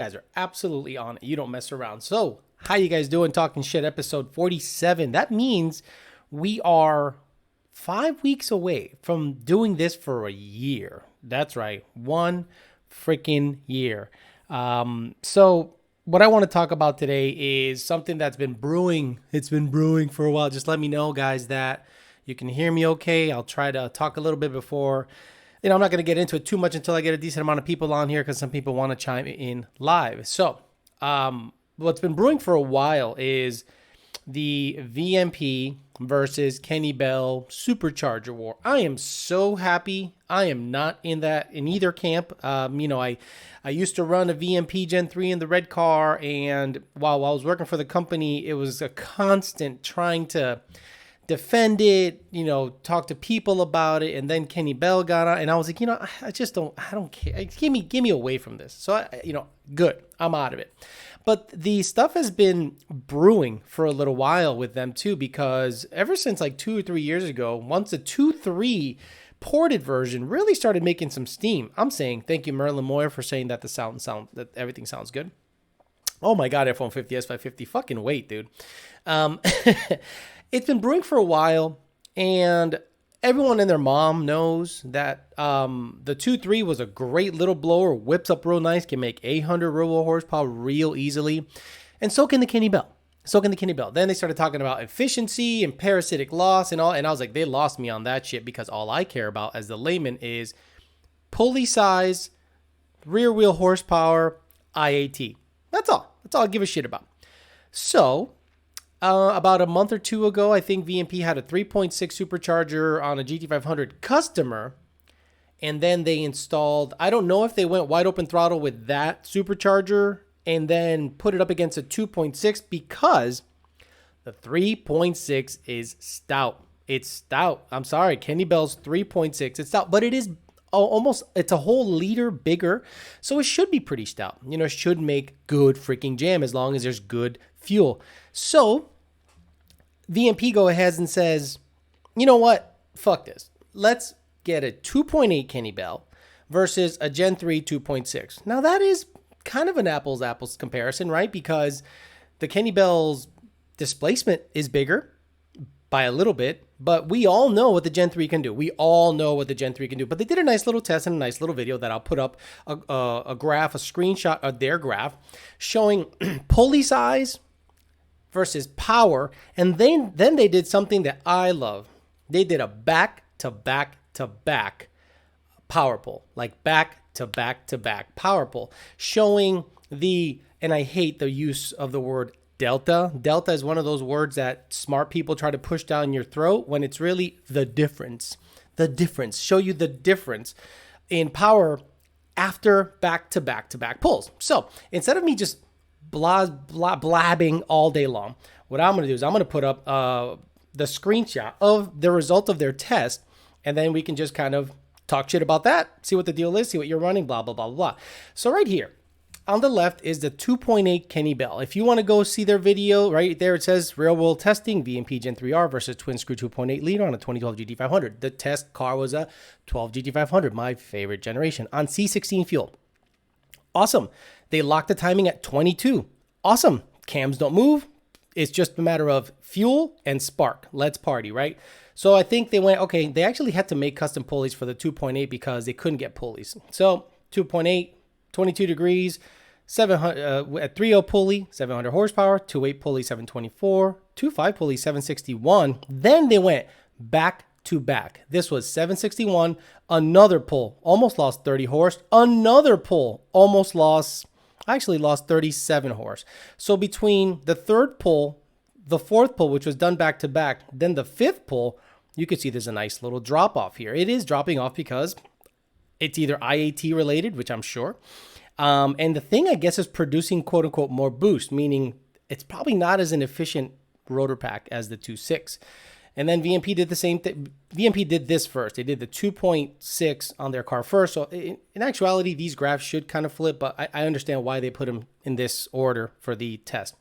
Guys are absolutely on it. You don't mess around. So, how you guys doing? Talking Shit, episode 47. That means we are 5 weeks away from doing this for a year. That's right, 1 freaking year. So what I want to talk about today is something that's been brewing. It's been brewing for a while. Just let me know, guys, that you can hear me okay. I'll try to talk a little bit before. I'm not going to get into it too much until I get a decent amount of people on here because some people want to chime in live. So, what's been brewing for a while is the VMP versus Kenny Bell Supercharger war. I am so happy. I am not in either camp. I used to run a VMP Gen3 in the red car, and while I was working for the company, it was a constant trying to defend it, talk to people about it, and then Kenny Bell got on, and I was like, I don't care. Give me away from this. So good. I'm out of it. But the stuff has been brewing for a little while with them too, because ever since like 2 or 3 years ago, once the 2.3 ported version really started making some steam. I'm saying thank you, Merlin Moyer, for saying that that everything sounds good. Oh my God, F-150, S550, fucking wait, dude. It's been brewing for a while, and everyone and their mom knows that the 2.3 was a great little blower, whips up real nice, can make 800 real horsepower real easily, and so can the Kenny Bell. Then they started talking about efficiency and parasitic loss and all, and I was like, they lost me on that shit because all I care about as the layman is pulley size, rear wheel horsepower, IAT. That's all I give a shit about. So about a month or two ago, I think VMP had a 3.6 supercharger on a GT500 customer, and then they installed, I don't know if they went wide open throttle with that supercharger and then put it up against a 2.6 because the 3.6 is stout. It's stout. I'm sorry, Kenny Bell's 3.6. It's stout, but it is it's a whole liter bigger, so it should be pretty stout. It should make good freaking jam as long as there's good fuel. So VMP go ahead and says, you know what? Fuck this. Let's get a 2.8 Kenny Bell versus a Gen 3 2.6. Now that is kind of an apples comparison, right? Because the Kenny Bell's displacement is bigger by a little bit, but we all know what the Gen 3 can do. But they did a nice little test and a nice little video that I'll put up a screenshot of their graph showing pulley size versus power. And then they did something that I love. They did a back to back to back power pull, like back to back to back power pull, showing and I hate the use of the word delta. Delta is one of those words that smart people try to push down your throat when it's really the difference. Show you the difference in power after back to back to back pulls. So instead of me just blabbing all day long, what I'm going to do is I'm going to put up the screenshot of the result of their test, and then we can just kind of talk shit about that, see what the deal is, see what you're running, blah, blah, blah, blah. So right here, on the left is the 2.8 Kenny Bell. If you want to go see their video, right there it says real world testing, VMP Gen 3R versus twin screw 2.8 liter on a 2012 GT500. The test car was a 12 GT500, my favorite generation, on C16 fuel. Awesome. They locked the timing at 22. Awesome. Cams don't move. It's just a matter of fuel and spark. Let's party, right? So I think they went, okay, they actually had to make custom pulleys for the 2.8 because they couldn't get pulleys. So 2.8, 22 degrees, 700 at 3.0 pulley, 700 horsepower, 2.8 pulley, 724, 2.5 pulley, 761. Then they went back to back. This was 761, another pull, almost lost 30 horse, another pull, lost 37 horse. So between the third pull, the fourth pull, which was done back to back, then the fifth pull, you can see there's a nice little drop off here. It is dropping off because it's either IAT related, which I'm sure. And the thing, I guess, is producing quote unquote more boost, meaning it's probably not as an efficient rotor pack as the 2.6. And then VMP did the same thing. VMP did this first. They did the 2.6 on their car first. So in actuality, these graphs should kind of flip, but I understand why they put them in this order for the test.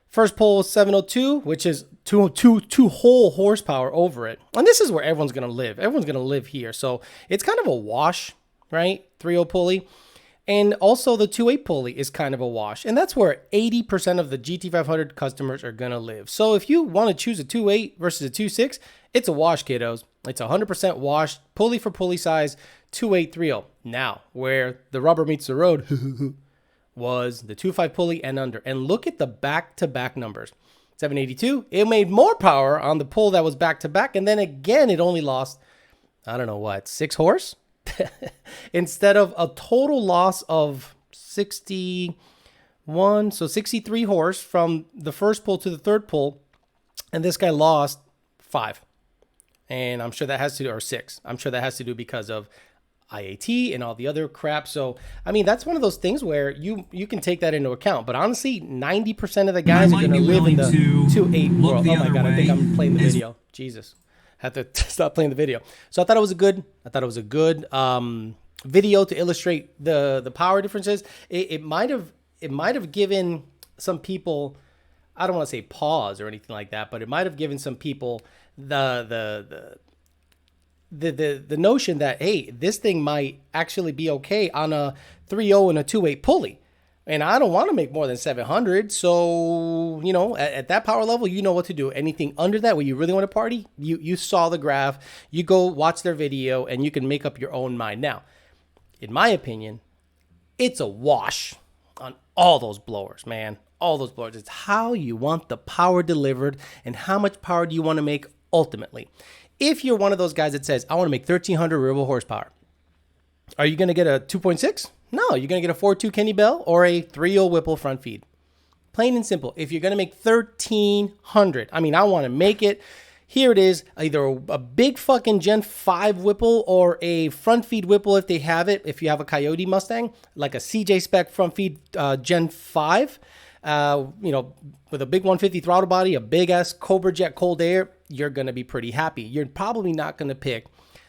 First pull 702, which is two whole horsepower over it. And this is where everyone's going to live. Everyone's going to live here. So it's kind of a wash, right? 3.0 pulley. And also the 2.8 pulley is kind of a wash. And that's where 80% of the GT500 customers are going to live. So if you want to choose a 2.8 versus a 2.6, it's a wash, kiddos. It's 100% wash, pulley for pulley size, 2.830. Now, where the rubber meets the road was the 2.5 pulley and under. And look at the back-to-back numbers. 782, it made more power on the pull that was back-to-back. And then again, it only lost, I don't know what, 6 horse? Instead of a total loss of 61, so 63 horse from the first pull to the third pull, and this guy lost 5. And I'm sure that has to do, or 6. I'm sure that has to do because of IAT and all the other crap. So, I mean, that's one of those things where you can take that into account. But honestly, 90% of the guys are going to live in the 2.8 world. Oh my God, I think I'm playing the video. Jesus. Had to stop playing the video. So I thought it was a good video to illustrate the power differences. It might have given some people, I don't want to say pause or anything like that, but it might have given some people the notion that, hey, this thing might actually be okay on a 3.0 and a 2.8 pulley. And I don't want to make more than 700. So, you know, at that power level, you know what to do. Anything under that where you really want to party, you saw the graph, you go watch their video, and you can make up your own mind. Now, in my opinion, it's a wash on all those blowers, man. All those blowers. It's how you want the power delivered and how much power do you want to make ultimately. If you're one of those guys that says, I want to make 1,300 real horsepower, are you going to get a 2.6? No, you're going to get a 4.2 Kenny Bell or a 3.0 Whipple front feed. Plain and simple. If you're going to make 1,300, I mean, I want to make it. Here it is, either a big fucking Gen 5 Whipple or a front feed Whipple if they have it. If you have a Coyote Mustang, like a CJ spec front feed Gen 5, you know, with a big 150 throttle body, a big ass Cobra Jet cold air, you're going to be pretty happy. You're probably not going to pick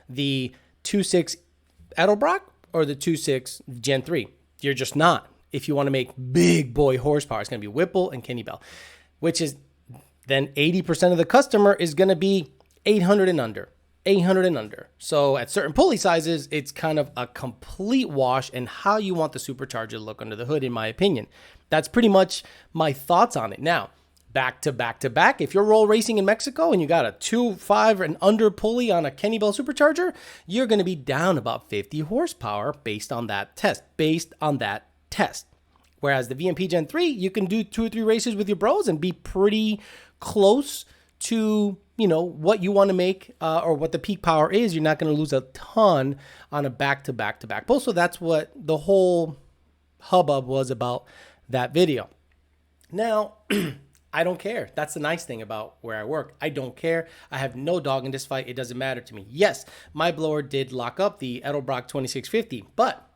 the 2.6 Edelbrock or the 2.6 Gen 3. You're just not. If you want to make big boy horsepower, it's going to be Whipple and Kenny Bell, which is then 80% of the customer is going to be 800 and under. 800 and under. So at certain pulley sizes, it's kind of a complete wash and how you want the supercharger to look under the hood, in my opinion. That's pretty much my thoughts on it. Now, back to back. If you're roll racing in Mexico and you got a 2.5 and under pulley on a Kenny Bell supercharger, you're going to be down about 50 horsepower based on that test. Whereas the VMP Gen 3, you can do 2 or 3 races with your bros and be pretty close to, you know, what you want to make or what the peak power is. You're not going to lose a ton on a back to back. So that's what the whole hubbub was about that video. Now, I don't care. That's the nice thing about where I work. I don't care. I have no dog in this fight. It doesn't matter to me. Yes, my blower did lock up the Edelbrock 2650, but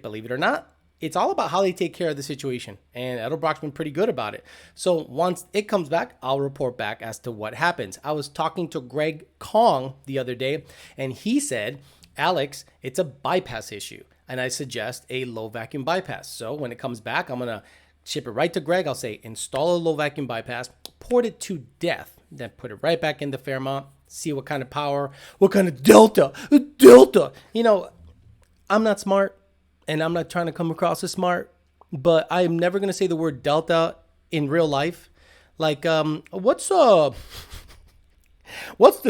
believe it or not, it's all about how they take care of the situation. And Edelbrock's been pretty good about it. So once it comes back, I'll report back as to what happens. I was talking to Greg Kong the other day, and he said, Alex, it's a bypass issue. And I suggest a low vacuum bypass. So when it comes back, I'm going to ship it right to Greg. I'll say, install a low vacuum bypass, port it to death, then put it right back into Fairmont, see what kind of power, what kind of delta. You know, I'm not smart, and I'm not trying to come across as smart, but I'm never going to say the word delta in real life. Like, what's the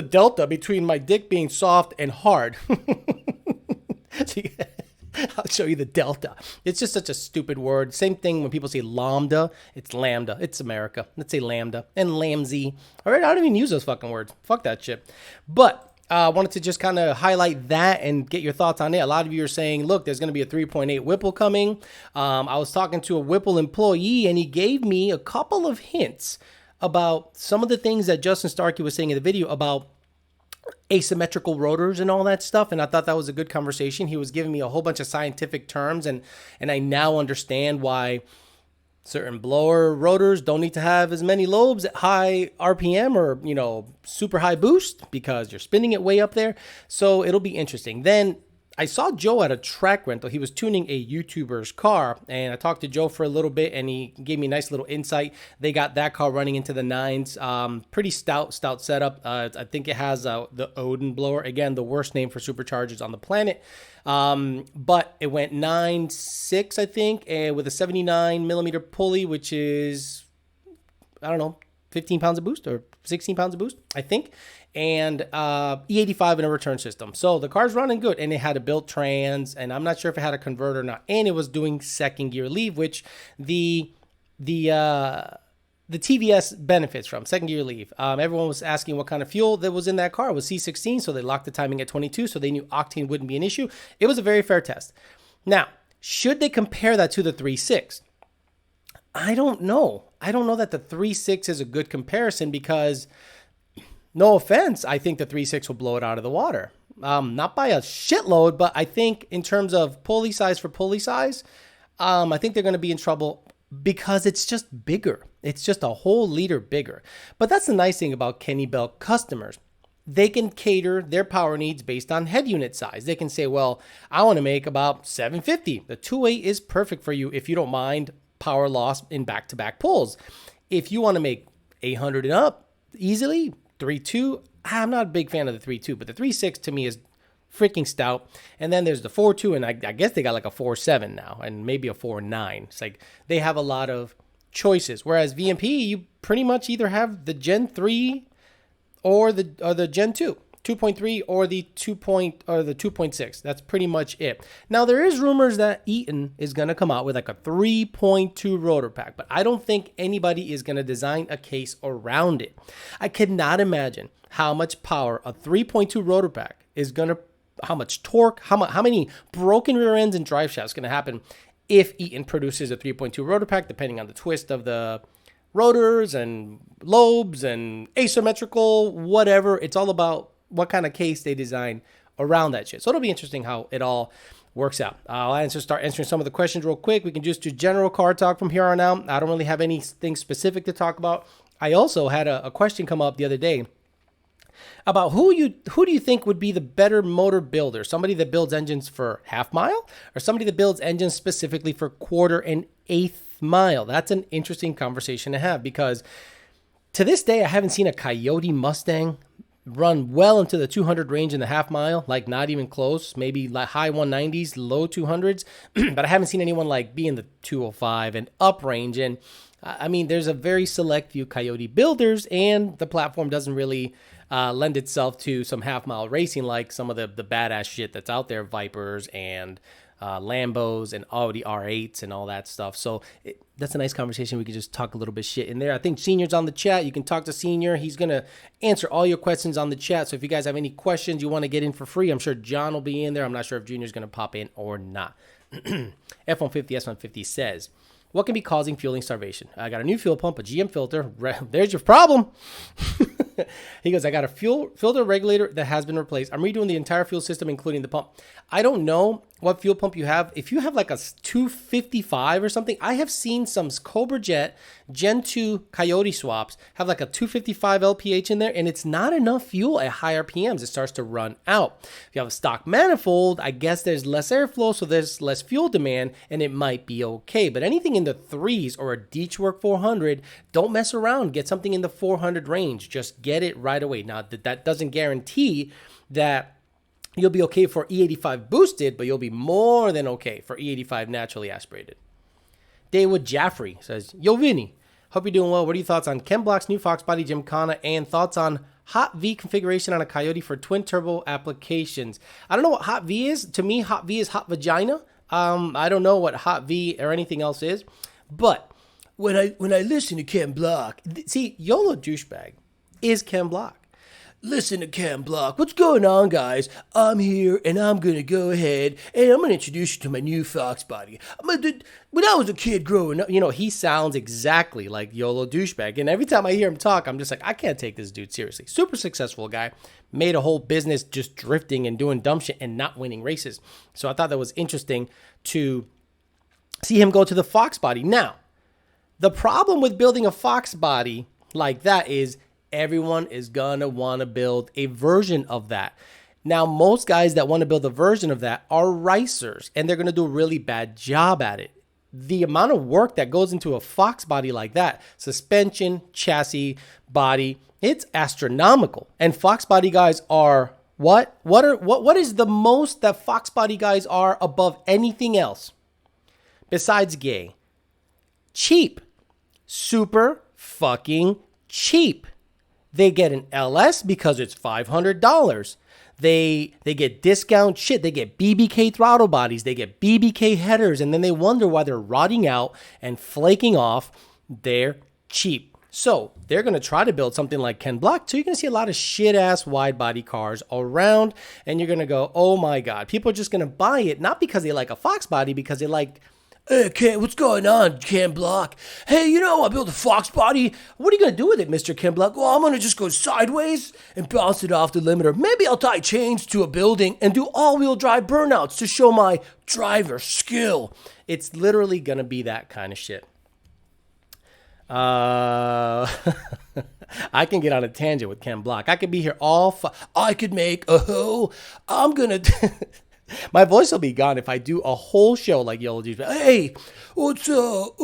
delta between my dick being soft and hard? I'll show you the delta. It's just such a stupid word. Same thing when people say lambda. It's lambda. It's America. Let's say lambda and lambsy. All right, I don't even use those fucking words. Fuck that shit. But I wanted to just kind of highlight that and get your thoughts on it. A lot of you are saying, look, there's going to be a 3.8 Whipple coming. I was talking to a Whipple employee, and he gave me a couple of hints about some of the things that Justin Starkey was saying in the video about asymmetrical rotors and all that stuff, and I thought that was a good conversation. He was giving me a whole bunch of scientific terms, and I now understand why certain blower rotors don't need to have as many lobes at high RPM or, you know, super high boost because you're spinning it way up there. So it'll be interesting. Then I saw Joe at a track rental. He was tuning a YouTuber's car, and I talked to Joe for a little bit, and he gave me a nice little insight. They got that car running into the nines. Pretty stout setup. I think it has the Odin blower. Again, the worst name for superchargers on the planet. But it went 9.6, I think, and with a 79 millimeter pulley, which is, I don't know, 15 pounds of boost or 16 pounds of boost, I think. And E85 in a return system. So the car's running good, and it had a built trans, and I'm not sure if it had a converter or not. And it was doing second gear leave, which the TVS benefits from second gear leave. Everyone was asking what kind of fuel that was in that car. It was C16, so they locked the timing at 22, so they knew octane wouldn't be an issue. It was a very fair test. Now, should they compare that to the 3.6? I don't know. I don't know that the 3.6 is a good comparison because, no offense, I think the 3.6 will blow it out of the water. Not by a shitload, but I think in terms of pulley size for pulley size, I think they're going to be in trouble because it's just bigger. It's just a whole liter bigger. But that's the nice thing about Kenny Belt customers. They can cater their power needs based on head unit size. They can say, well, I want to make about 750. The 2.8 is perfect for you if you don't mind power loss in back-to-back pulls. If you want to make 800 and up easily, 3.2, I'm not a big fan of the 3.2, but the 3.6 to me is freaking stout. And then there's the 4.2, and I guess they got like a 4.7 now, and maybe a 4.9. It's like they have a lot of choices. Whereas VMP, you pretty much either have the Gen 3 or the Gen 2, 2.3 or the 2.6. That's pretty much it. Now there is rumors that Eaton is going to come out with like a 3.2 rotor pack, but I don't think anybody is going to design a case around it. I cannot imagine how much power a 3.2 rotor pack is going to, how much torque, how many broken rear ends and drive shafts going to happen if Eaton produces a 3.2 rotor pack, depending on the twist of the rotors and lobes and asymmetrical, whatever. It's all about what kind of case they design around that shit. So it'll be interesting how it all works out. I'll start answering some of the questions real quick. We can just do general car talk from here on out. I don't really have anything specific to talk about. I also had a question come up the other day about who do you think would be the better motor builder? Somebody that builds engines for half mile or somebody that builds engines specifically for quarter and eighth mile? That's an interesting conversation to have because to this day, I haven't seen a Coyote Mustang run well into the 200 range in the half mile, like not even close, maybe like high 190s, low 200s, but I haven't seen anyone like be in the 205 and up range. And I mean, there's a very select few Coyote builders, and the platform doesn't really lend itself to some half mile racing like some of the badass shit that's out there, Vipers and Lambos and Audi R8s and all that stuff. So that's a nice conversation. We could just talk a little bit shit in there. I think Senior's on the chat. You can talk to Senior. He's going to answer all your questions on the chat. So if you guys have any questions you want to get in for free, I'm sure John will be in there. I'm not sure if Junior's going to pop in or not. F-150 S-150 says, what can be causing fueling starvation? I got a new fuel pump, a GM filter. There's your problem. He goes, I got a fuel filter regulator that has been replaced. I'm redoing the entire fuel system, including the pump. I don't know what fuel pump you have. If you have like a 255 or something, I have seen some Cobra Jet Gen 2 Coyote swaps have like a 255 LPH in there, and it's not enough fuel at high RPMs. It starts to run out. If you have a stock manifold, I guess there's less airflow, so there's less fuel demand, and it might be okay. But anything in the threes or a Deechwork 400, don't mess around. Get something in the 400 range. Just get it right away. Now, that doesn't guarantee that you'll be okay for E85 boosted, but you'll be more than okay for E85 naturally aspirated. David Jaffrey says, Yo, Vinny, hope you're doing well. What are your thoughts on Ken Block's new Fox Body Gymkhana and thoughts on Hot V configuration on a Coyote for twin turbo applications? I don't know what Hot V is. To me, Hot V is hot vagina. I don't know what Hot V or anything else is. But when I listen to Ken Block, see, YOLO douchebag is Ken Block. Listen to Ken Block. What's going on, guys? I'm here, and I'm going to go ahead, and I'm going to introduce you to my new Fox Body. When I was a kid growing up, he sounds exactly like YOLO douchebag. And every time I hear him talk, I'm just like, I can't take this dude seriously. Super successful guy. Made a whole business just drifting and doing dumb shit and not winning races. So I thought that was interesting to see him go to the Fox Body. Now, the problem with building a Fox Body like that is everyone is going to want to build a version of that. Now, most guys that want to build a version of that are ricers, and they're going to do a really bad job at it. The amount of work that goes into a Fox body like that, suspension, chassis, body, it's astronomical. And Fox body guys are what? What is the most that Fox body guys are above anything else besides gay? Cheap. Super fucking cheap. They get an LS because it's $500. They get discount shit. They get BBK throttle bodies. They get BBK headers. And then they wonder why they're rotting out and flaking off. They're cheap. So they're going to try to build something like Ken Block. So you're going to see a lot of shit-ass wide-body cars around. And you're going to go, oh my God. People are just going to buy it. Not because they like a Fox body. Because they like... Hey, Ken, what's going on, Ken Block? Hey, I built a Fox body. What are you going to do with it, Mr. Ken Block? Well, I'm going to just go sideways and bounce it off the limiter. Maybe I'll tie chains to a building and do all-wheel drive burnouts to show my driver skill. It's literally going to be that kind of shit. I can get on a tangent with Ken Block. I could be here I could make a hoe. I'm going to... My voice will be gone if I do a whole show like Yellow Juice. Hey, what's up?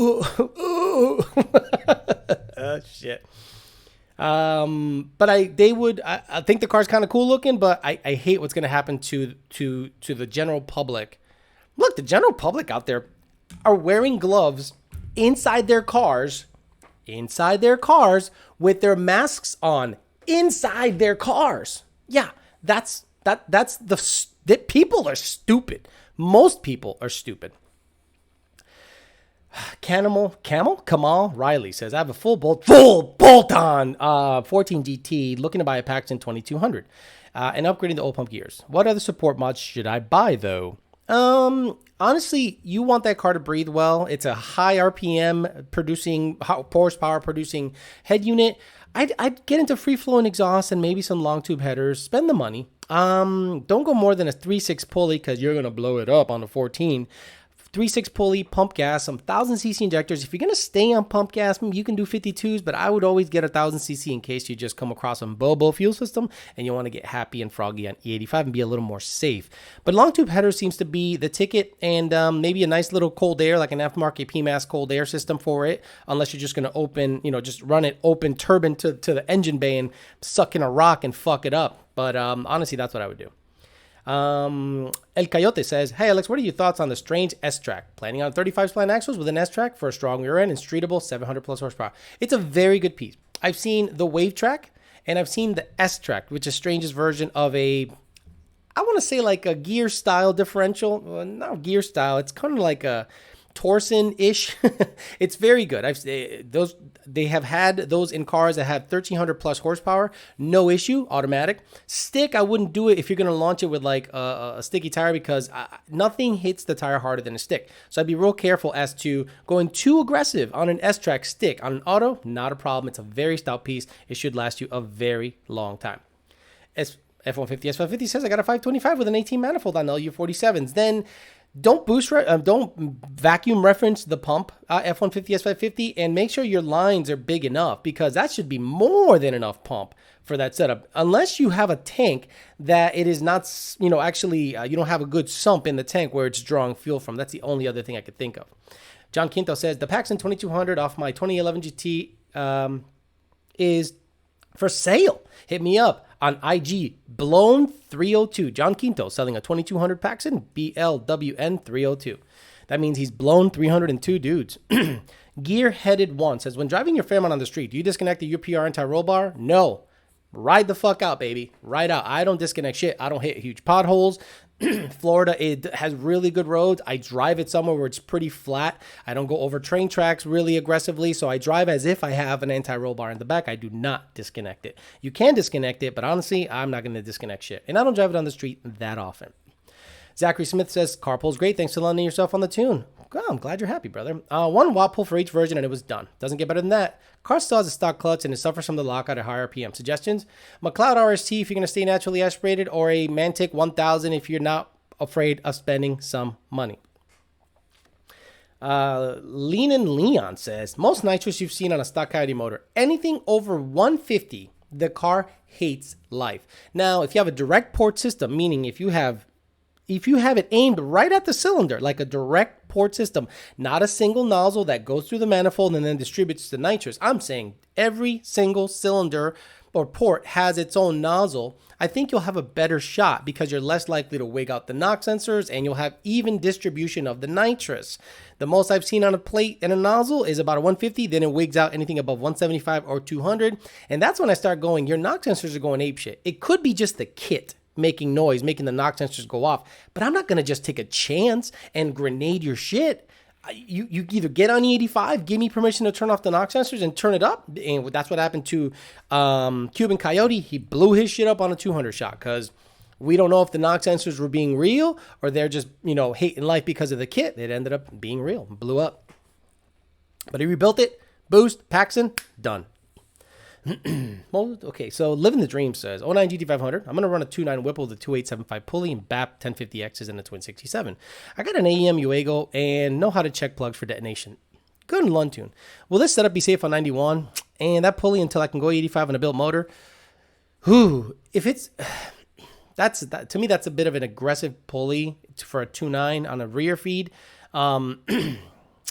Shit. But I think the car's kind of cool looking, but I hate what's going to happen to the general public. Look, the general public out there are wearing gloves inside their cars with their masks on inside their cars. Yeah, that's that people are stupid. Most people are stupid. Kamal Riley says, I have a full bolt-on 14 GT, looking to buy a Paxton 2200 and upgrading the oil pump gears. What other support mods should I buy, though? Honestly, you want that car to breathe well. It's a high RPM producing, horsepower producing head unit. I'd get into free-flowing exhaust and maybe some long tube headers. Spend the money. Don't go more than a 3.6 pulley because you're going to blow it up on a 14. 3.6 pulley, pump gas, some 1,000cc injectors. If you're going to stay on pump gas, you can do 52s, but I would always get a 1,000cc in case you just come across a Bobo fuel system and you want to get happy and froggy on E85 and be a little more safe. But long tube header seems to be the ticket, and maybe a nice little cold air, like an aftermarket PMAS cold air system for it, unless you're just going to open, just run it open turbine to the engine bay and suck in a rock and fuck it up. But honestly, that's what I would do. El Coyote says, hey Alex, what are your thoughts on the strange S-Track? Planning on 35 spline axles with an S-Track for a strong rear end and streetable 700 plus horsepower. It's a very good piece. I've seen the Wave Track and I've seen the S-Track, which is Strange's version of I want to say like a gear style differential. Well, not gear style. It's kind of like a Torsen-ish. It's very good. They have had those in cars that have 1,300 plus horsepower. No issue, automatic. Stick, I wouldn't do it if you're going to launch it with like a sticky tire because nothing hits the tire harder than a stick. So I'd be real careful as to going too aggressive on an S-Track stick. On an auto, not a problem. It's a very stout piece. It should last you a very long time. F-150 S550 says, I got a 525 with an 18 manifold on LU47s. Then don't vacuum reference the pump F-150 S550 and make sure your lines are big enough because that should be more than enough pump for that setup. Unless you have a tank that it is not, actually you don't have a good sump in the tank where it's drawing fuel from. That's the only other thing I could think of. John Quinto says, the Paxton 2200 off my 2011 GT is for sale. Hit me up on IG, blown 302. John Quinto selling a 2200 Paxton, BLWN 302. That means he's blown 302 dudes. Gear-headed one says, when driving your Fairmont on the street, do you disconnect the UPR anti-roll bar? No. Ride the fuck out, baby. Ride out. I don't disconnect shit. I don't hit huge potholes. Florida, it has really good roads. I drive it somewhere where it's pretty flat. I don't go over train tracks really aggressively, so I drive as if I have an anti-roll bar in the back. I do not disconnect it. You can disconnect it, but honestly, I'm not going to disconnect shit. And I don't drive it on the street that often. Zachary Smith says, carpool's great. Thanks for landing yourself on the tune. Oh, I'm glad you're happy, brother. 1 watt pull for each version, and it was done. Doesn't get better than that. Car still has a stock clutch, and it suffers from the lockout at higher RPM. Suggestions? McLeod RST if you're going to stay naturally aspirated, or a Mantic 1000 if you're not afraid of spending some money. Lean and Leon says, most nitrous you've seen on a stock Coyote motor. Anything over 150 the car hates life. Now, if you have a direct port system, meaning if you have it aimed right at the cylinder, like a direct port system, not a single nozzle that goes through the manifold and then distributes the nitrous. I'm saying every single cylinder or port has its own nozzle. I think you'll have a better shot because you're less likely to wig out the knock sensors and you'll have even distribution of the nitrous. The most I've seen on a plate and a nozzle is about a 150, then it wigs out anything above 175 or 200. And that's when I start going, your knock sensors are going apeshit. It could be just the kit making noise, making the knock sensors go off, but I'm not going to just take a chance and grenade your shit. You either get on E85, give me permission to turn off the knock sensors and turn it up. And that's what happened to Cuban Coyote. He blew his shit up on a 200 shot because we don't know if the knock sensors were being real or they're just, hating life because of the kit. It ended up being real, blew up. But he rebuilt it, boost, Paxson, done. Okay, so Living the Dream says 09 GT500. I'm going to run a 2.9 Whipple with a 2875 pulley and BAP 1050Xs and a Twin 67. I got an AEM Uego and know how to check plugs for detonation. Good in Lund tune. Will this setup be safe on 91? And that pulley until I can go 85 on a built motor? If it's... to me, that's a bit of an aggressive pulley for a 2.9 on a rear feed.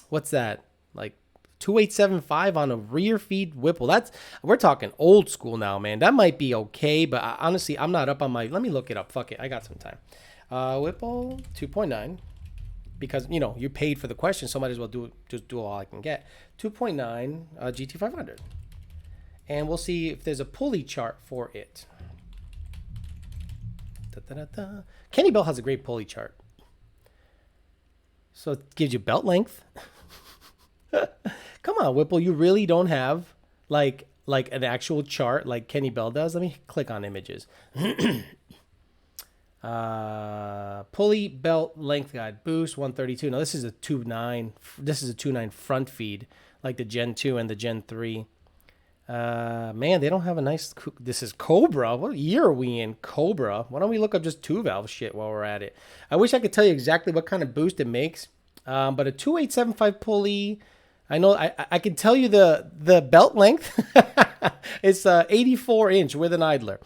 What's that? Like 2875 on a rear feed Whipple. We're talking old school now, man. That might be okay, but honestly, I'm not up on my... Let me look it up. Fuck it. I got some time. Whipple 2.9. Because, you paid for the question, so might as well do all I can get. 2.9 GT500. And we'll see if there's a pulley chart for it. Kenny Bell has a great pulley chart. So it gives you belt length. Come on, Whipple, you really don't have like an actual chart like Kenny Bell does? Let me click on images. Pulley belt length guide, boost 132. Now this is a 2.9. This is a 2.9 front feed like the Gen 2 and the Gen 3. Man, they don't have a nice... This is Cobra. What year are we in? Cobra. Why don't we look up just 2-valve shit while we're at it? I wish I could tell you exactly what kind of boost it makes. But a 2875 pulley... I know I can tell you the belt length. It's 84 inch with an idler.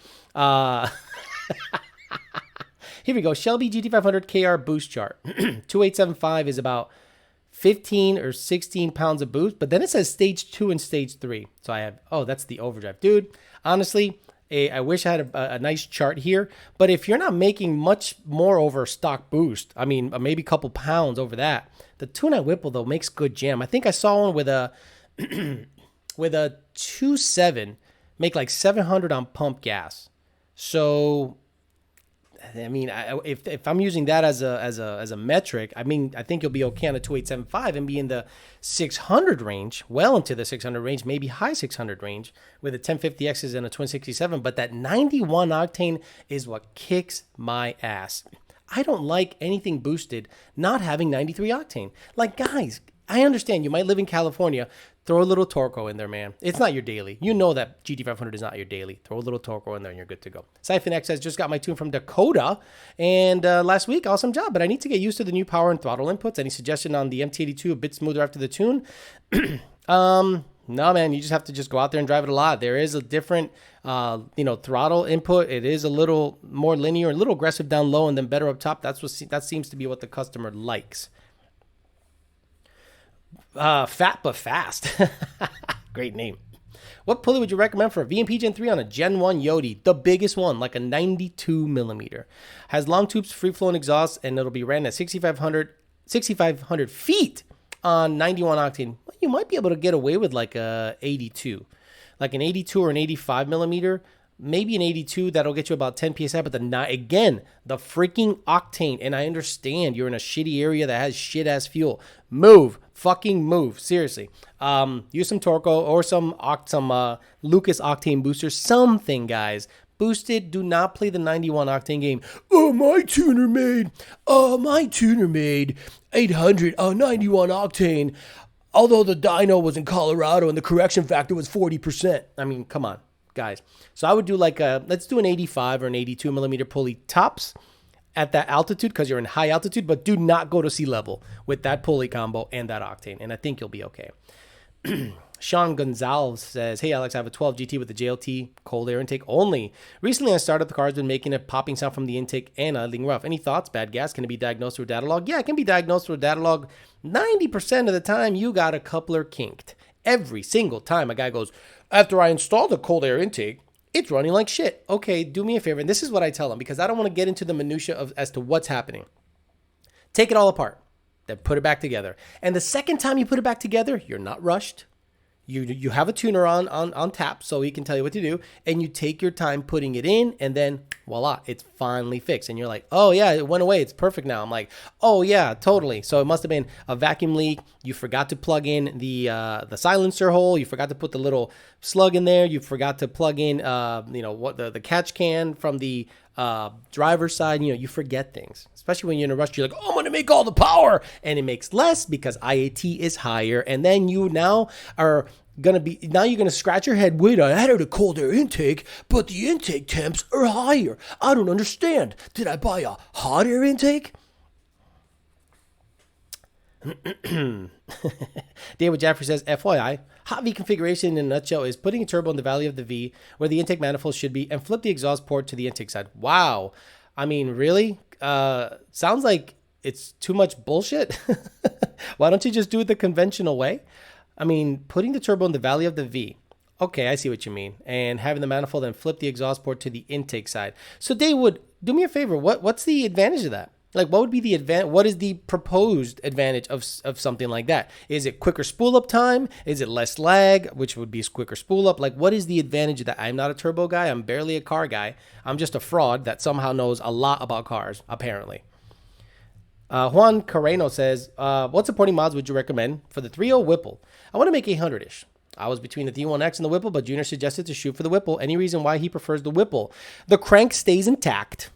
Here we go. Shelby GT500 KR boost chart. 2875 is about 15 or 16 pounds of boost, but then it says stage 2 and stage 3. So I have, that's the overdrive. Dude, honestly, I wish I had a nice chart here, but if you're not making much more over stock boost, I mean, maybe a couple pounds over that, the 2.9 Whipple, though, makes good jam. I think I saw one with a with a 2.7 make like 700 on pump gas. So... I mean, if I'm using that as a metric, I mean, I think you'll be okay on a 2875 and be in the 600 range, well into the 600 range, maybe high 600 range with a 1050Xs and a Twin 67. But that 91 octane is what kicks my ass. I don't like anything boosted not having 93 octane. Like, guys, I understand you might live in California. Throw a little Torco in there, man. It's not your daily. You know that GT500 is not your daily. Throw a little Torco in there and you're good to go. Siphon X says, just got my tune from Dakota. And last week, awesome job. But I need to get used to the new power and throttle inputs. Any suggestion on the MT82 a bit smoother after the tune? No, man. You just have to just go out there and drive it a lot. There is a different, throttle input. It is a little more linear, a little aggressive down low and then better up top. That seems to be what the customer likes. Fat but fast. Great name. What pulley would you recommend for a VMP Gen 3 on a Gen 1 Yodi? The biggest one, like a 92 millimeter. Has long tubes, free-flowing exhaust, and it'll be ran at 6,500 feet on 91 octane. Well, you might be able to get away with like a 82. Like an 82 or an 85 millimeter. Maybe an 82 that'll get you about 10 psi, but the freaking octane. And I understand you're in a shitty area that has shit ass fuel. Fucking move. Seriously. Use some Torco or some Lucas octane booster, something, guys. Boosted, do not play the 91 octane game. My tuner made 800 91 octane. Although the dyno was in Colorado and the correction factor was 40%. I mean, come on. Guys, so I would do let's do an 85 or an 82 millimeter pulley tops at that altitude because you're in high altitude, but do not go to sea level with that pulley combo and that octane, and I think you'll be okay. Sean Gonzalez says, hey, Alex, I have a 12 GT with the JLT cold air intake only. Recently, I started the car, has been making a popping sound from the intake and idling rough. Any thoughts? Bad gas? Can it be diagnosed through a data log? Yeah, it can be diagnosed through a data log. 90% of the time, you got a coupler kinked. Every single time a guy goes, after I installed the cold air intake, it's running like shit. Okay, do me a favor. And this is what I tell them because I don't want to get into the minutia as to what's happening. Take it all apart, then put it back together. And the second time you put it back together, you're not rushed. You have a tuner on tap so he can tell you what to do, and you take your time putting it in, and then voila, it's finally fixed. And you're like, oh yeah, it went away. It's perfect now. I'm like, oh yeah, totally. So it must have been a vacuum leak. You forgot to plug in the silencer hole. You forgot to put the little slug in there. You forgot to plug in the catch can from the driver's side. You forget things, especially when you're in a rush. You're like, oh, I'm going to make all the power, and it makes less because IAT is higher. And then you now are you're going to scratch your head. Wait, I added a cold air intake, but the intake temps are higher. I don't understand. Did I buy a hot air intake? David Jaffrey says, FYI, hot V configuration in a nutshell is putting a turbo in the valley of the V where the intake manifold should be and flip the exhaust port to the intake side. Wow. I mean, really? Sounds like it's too much bullshit. Why don't you just do it the conventional way? I mean, putting the turbo in the valley of the V. Okay, I see what you mean. And having the manifold then flip the exhaust port to the intake side. So David, do me a favor. What's the advantage of that? Like, what would be the advantage? What is the proposed advantage of something like that? Is it quicker spool up time? Is it less lag, which would be quicker spool up? Like, what is the advantage of that? I'm not a turbo guy. I'm barely a car guy. I'm just a fraud that somehow knows a lot about cars, apparently. Juan Carreno says, what supporting mods would you recommend for the 3.0 Whipple? I want to make 800-ish. I was between the D1X and the Whipple, but Junior suggested to shoot for the Whipple. Any reason why he prefers the Whipple? The crank stays intact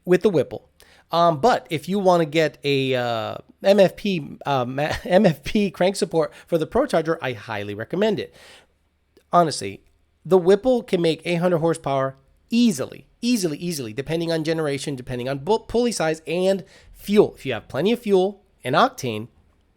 with the Whipple. But if you want to get a MFP crank support for the Procharger, I highly recommend it. Honestly, the Whipple can make 800 horsepower easily, depending on generation, depending on pulley size and fuel. If you have plenty of fuel and octane,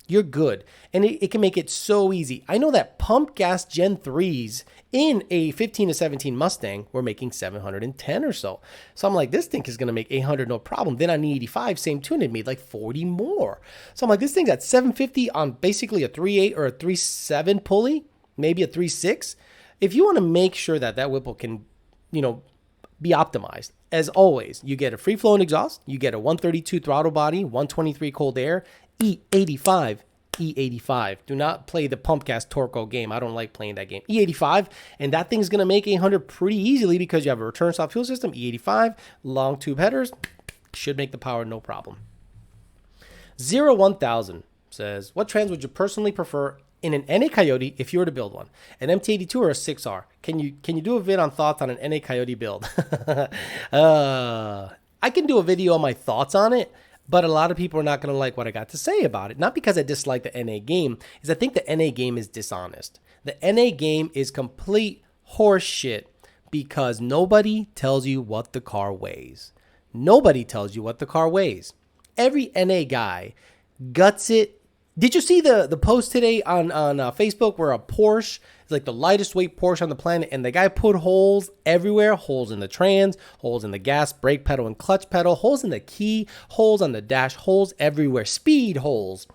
you're good. And it can make it so easy. I know that pump gas Gen 3s in a 15 to 17 Mustang were making 710 or so. So I'm like, this thing is going to make 800 no problem. Then on the 85, same tune, it made like 40 more. So I'm like, this thing's at 750 on basically a 3.8 or a 3.7 pulley, maybe a 3.6. If you want to make sure that Whipple can, be optimized, as always, you get a free-flowing exhaust, you get a 132 throttle body, 123 cold air, E85. Do not play the pump gas Torco game. I don't like playing that game. E85, and that thing's going to make 800 pretty easily because you have a return style fuel system, E85, long tube headers, should make the power no problem. 01000 says, what trans would you personally prefer in an NA Coyote if you were to build one? An MT82 or a 6R? Can you do a vid on thoughts on an NA Coyote build? I can do a video on my thoughts on it, but a lot of people are not going to like what I got to say about it. Not because I dislike the NA game, is I think the NA game is dishonest. The NA game is complete horse shit because nobody tells you what the car weighs. Nobody tells you what the car weighs. Every NA guy guts it. Did you see the post today on Facebook where a Porsche is like the lightest weight Porsche on the planet, and the guy put holes everywhere, holes in the trans, holes in the gas, brake pedal, and clutch pedal, holes in the key, holes on the dash, holes everywhere, speed holes.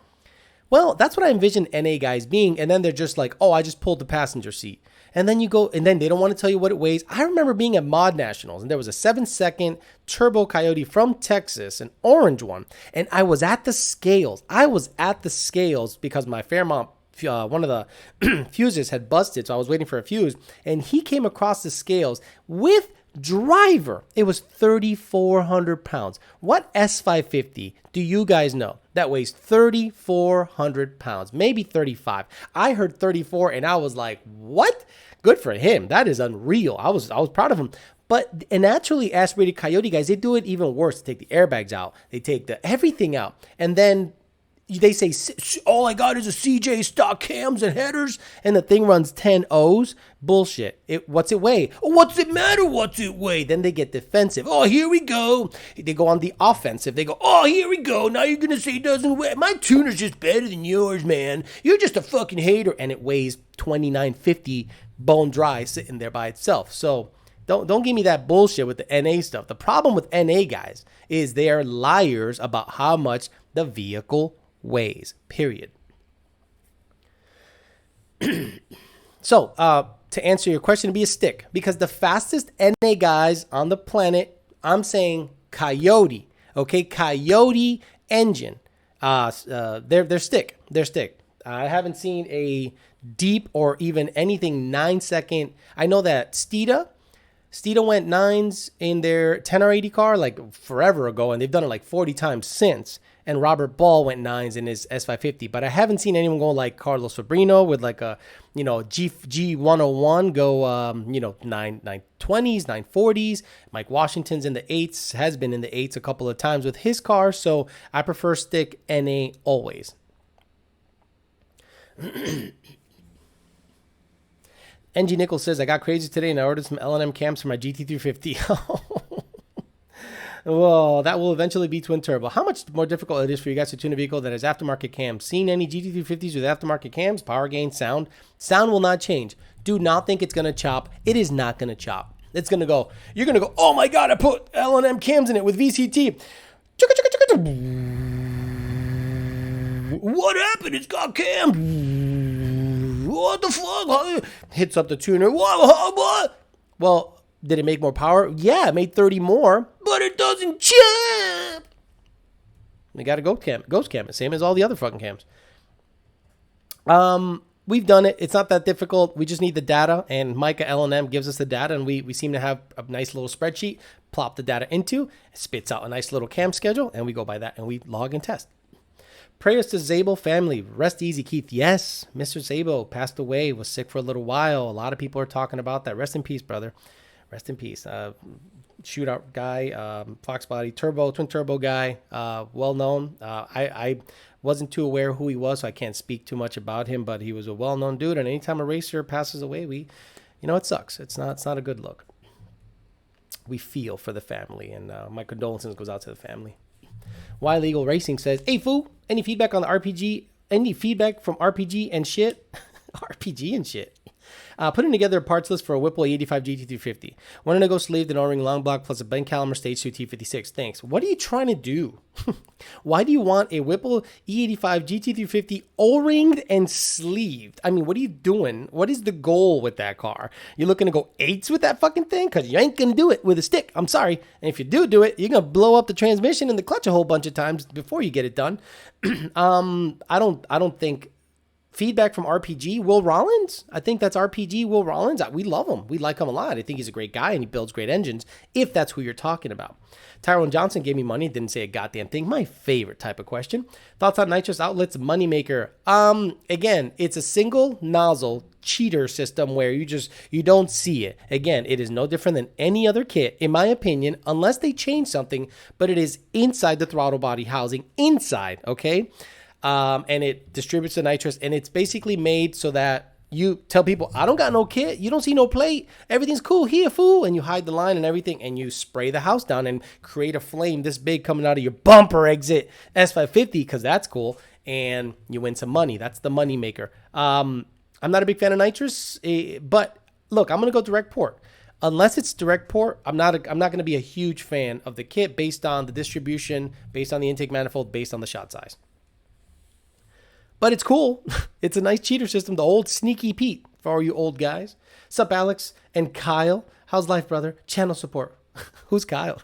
Well, that's what I envision NA guys being, and then they're just like, oh, I just pulled the passenger seat. And then you go, and then they don't want to tell you what it weighs. I remember being at Mod Nationals, and there was a 7-second Turbo Coyote from Texas, an orange one, and I was at the scales. Because my Fairmont, one of the fuses had busted, so I was waiting for a fuse, and he came across the scales with driver. It was 3,400 pounds. What S550 do you guys know that weighs 3,400 pounds? Maybe 35. I heard 34 and I was like, what? Good for him. That is unreal. I was proud of him. But a naturally aspirated Coyote guys, they do it even worse. They take the airbags out. They take everything out. And then they say, all I got is a CJ stock cams and headers, and the thing runs 10 O's. Bullshit. What's it weigh? Oh, what's it matter? What's it weigh? Then they get defensive. Oh, here we go. They go on the offensive. They go, oh, here we go. Now you're going to say it doesn't weigh. My tuner's just better than yours, man. You're just a fucking hater. And it weighs 2950 bone dry sitting there by itself. So don't give me that bullshit with the NA stuff. The problem with NA guys is they are liars about how much the vehicle weighs, period. So, to answer your question, it'd be a stick, because the fastest NA guys on the planet, I'm saying Coyote, okay? Coyote engine. They're stick. They're stick. I haven't seen a deep or even anything 9-second. I know that Steeda went 9s in their 10R80 car like forever ago, and they've done it like 40 times since. And Robert Ball went 9s in his S550, but I haven't seen anyone go like Carlos Sobrino with like a, G101 go, 920s, 940s. Mike Washington's in the 8s, has been in the 8s a couple of times with his car. So I prefer stick NA always. NG Nichols says, I got crazy today and I ordered some L&M cams for my GT350. Well, that will eventually be twin turbo. How much more difficult it is for you guys to tune a vehicle that has aftermarket cams? Seen any GT350s with aftermarket cams? Power gain, sound? Sound will not change. Do not think it's going to chop. It is not going to chop. It's going to go. You're going to go, oh my God, I put L&M cams in it with VCT. What happened? It's got cams. What the fuck? Hits up the tuner. What? Well, did it make more power? Yeah, it made 30 more, but it doesn't chip. We got a ghost cam, same as all the other fucking cams. We've done it. It's not that difficult. We just need the data, and Micah L&M gives us the data, and we seem to have a nice little spreadsheet. Plop the data into, it spits out a nice little cam schedule, and we go by that, and we log and test. Prayers to Zabel family. Rest easy, Keith. Yes, Mr. Zabel passed away, was sick for a little while. A lot of people are talking about that. Rest in peace, brother. Rest in peace. Shootout guy, Fox Body twin turbo guy, well known. I wasn't too aware who he was, so I can't speak too much about him, but he was a well known dude. And anytime a racer passes away, it sucks. It's not a good look. We feel for the family, and my condolences goes out to the family. Why Legal Racing says, hey, fool, any feedback on the RPG? Any feedback from RPG and shit? RPG and shit. Putting together a parts list for a Whipple E85 GT350. Wanted to go sleeved and O-ring long block plus a bent caliber stage 2 T56. Thanks. What are you trying to do? Why do you want a Whipple E85 GT350 O-ringed and sleeved? I mean, what are you doing? What is the goal with that car? You looking to go 8s with that fucking thing? Because you ain't going to do it with a stick. I'm sorry. And if you do it, you're going to blow up the transmission and the clutch a whole bunch of times before you get it done. I don't think... Feedback from RPG, Will Rollins. I think that's RPG, Will Rollins. We love him. We like him a lot. I think he's a great guy and he builds great engines, if that's who you're talking about. Tyrone Johnson gave me money, didn't say a goddamn thing. My favorite type of question. Thoughts on nitrous outlets moneymaker? Again, it's a single nozzle cheater system where you don't see it. Again, it is no different than any other kit, in my opinion, unless they change something, but it is inside the throttle body housing, inside, okay? And it distributes the nitrous, and it's basically made so that you tell people, I don't got no kit. You don't see no plate. Everything's cool here, fool. And you hide the line and everything, and you spray the house down and create a flame this big coming out of your bumper exit S550, because that's cool. And you win some money. That's the money maker. I'm not a big fan of nitrous, but look, I'm going to go direct port. Unless it's direct port, I'm not going to be a huge fan of the kit based on the distribution, based on the intake manifold, based on the shot size. But it's cool. It's a nice cheater system. The old Sneaky Pete for all you old guys. Sup, Alex and Kyle? How's life, brother? Channel support. Who's Kyle?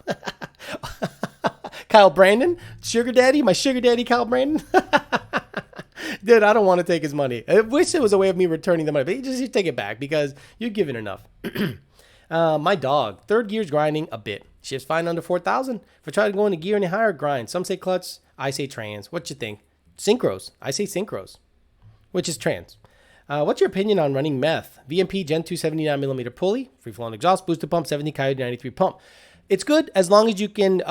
Kyle Brandon? Sugar daddy? My sugar daddy, Kyle Brandon? Dude, I don't want to take his money. I wish there was a way of me returning the money, but you just take it back because you're giving enough. My dog, third gear's grinding a bit. Shifts fine under 4,000. If I try to go into gear any higher, grind. Some say clutch, I say trans. What you think? Synchros. I say synchros, which is trans. What's your opinion on running meth? VMP Gen 2 79mm pulley, free-flowing exhaust, booster pump, 70 Coyote 93 pump. It's good as long as you can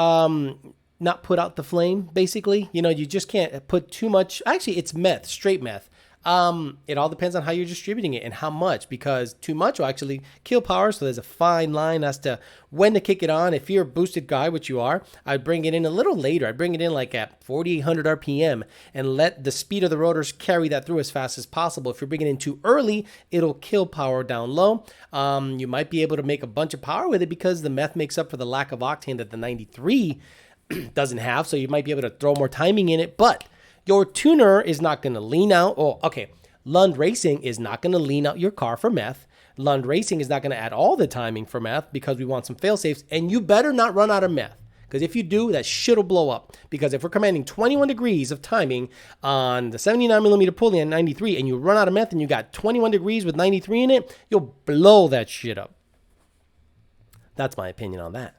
not put out the flame, basically. You know, you just can't put too much. Actually, it's meth, straight meth. It all depends on how you're distributing it and how much, because too much will actually kill power. So there's a fine line as to when to kick it on. If you're a boosted guy, which you are, I'd bring it in a little later. I'd bring it in like at 4,800 RPM and let the speed of the rotors carry that through as fast as possible. If you're bringing it in too early, it'll kill power down low. You might be able to make a bunch of power with it because the meth makes up for the lack of octane that the 93 doesn't have. So you might be able to throw more timing in it, but your tuner is not going to lean out. Oh, okay. Lund Racing is not going to lean out your car for meth. Lund Racing is not going to add all the timing for meth because we want some fail safes. And you better not run out of meth, because if you do, that shit will blow up. Because if we're commanding 21 degrees of timing on the 79 millimeter pulley and 93, and you run out of meth and you got 21 degrees with 93 in it, you'll blow that shit up. That's my opinion on that.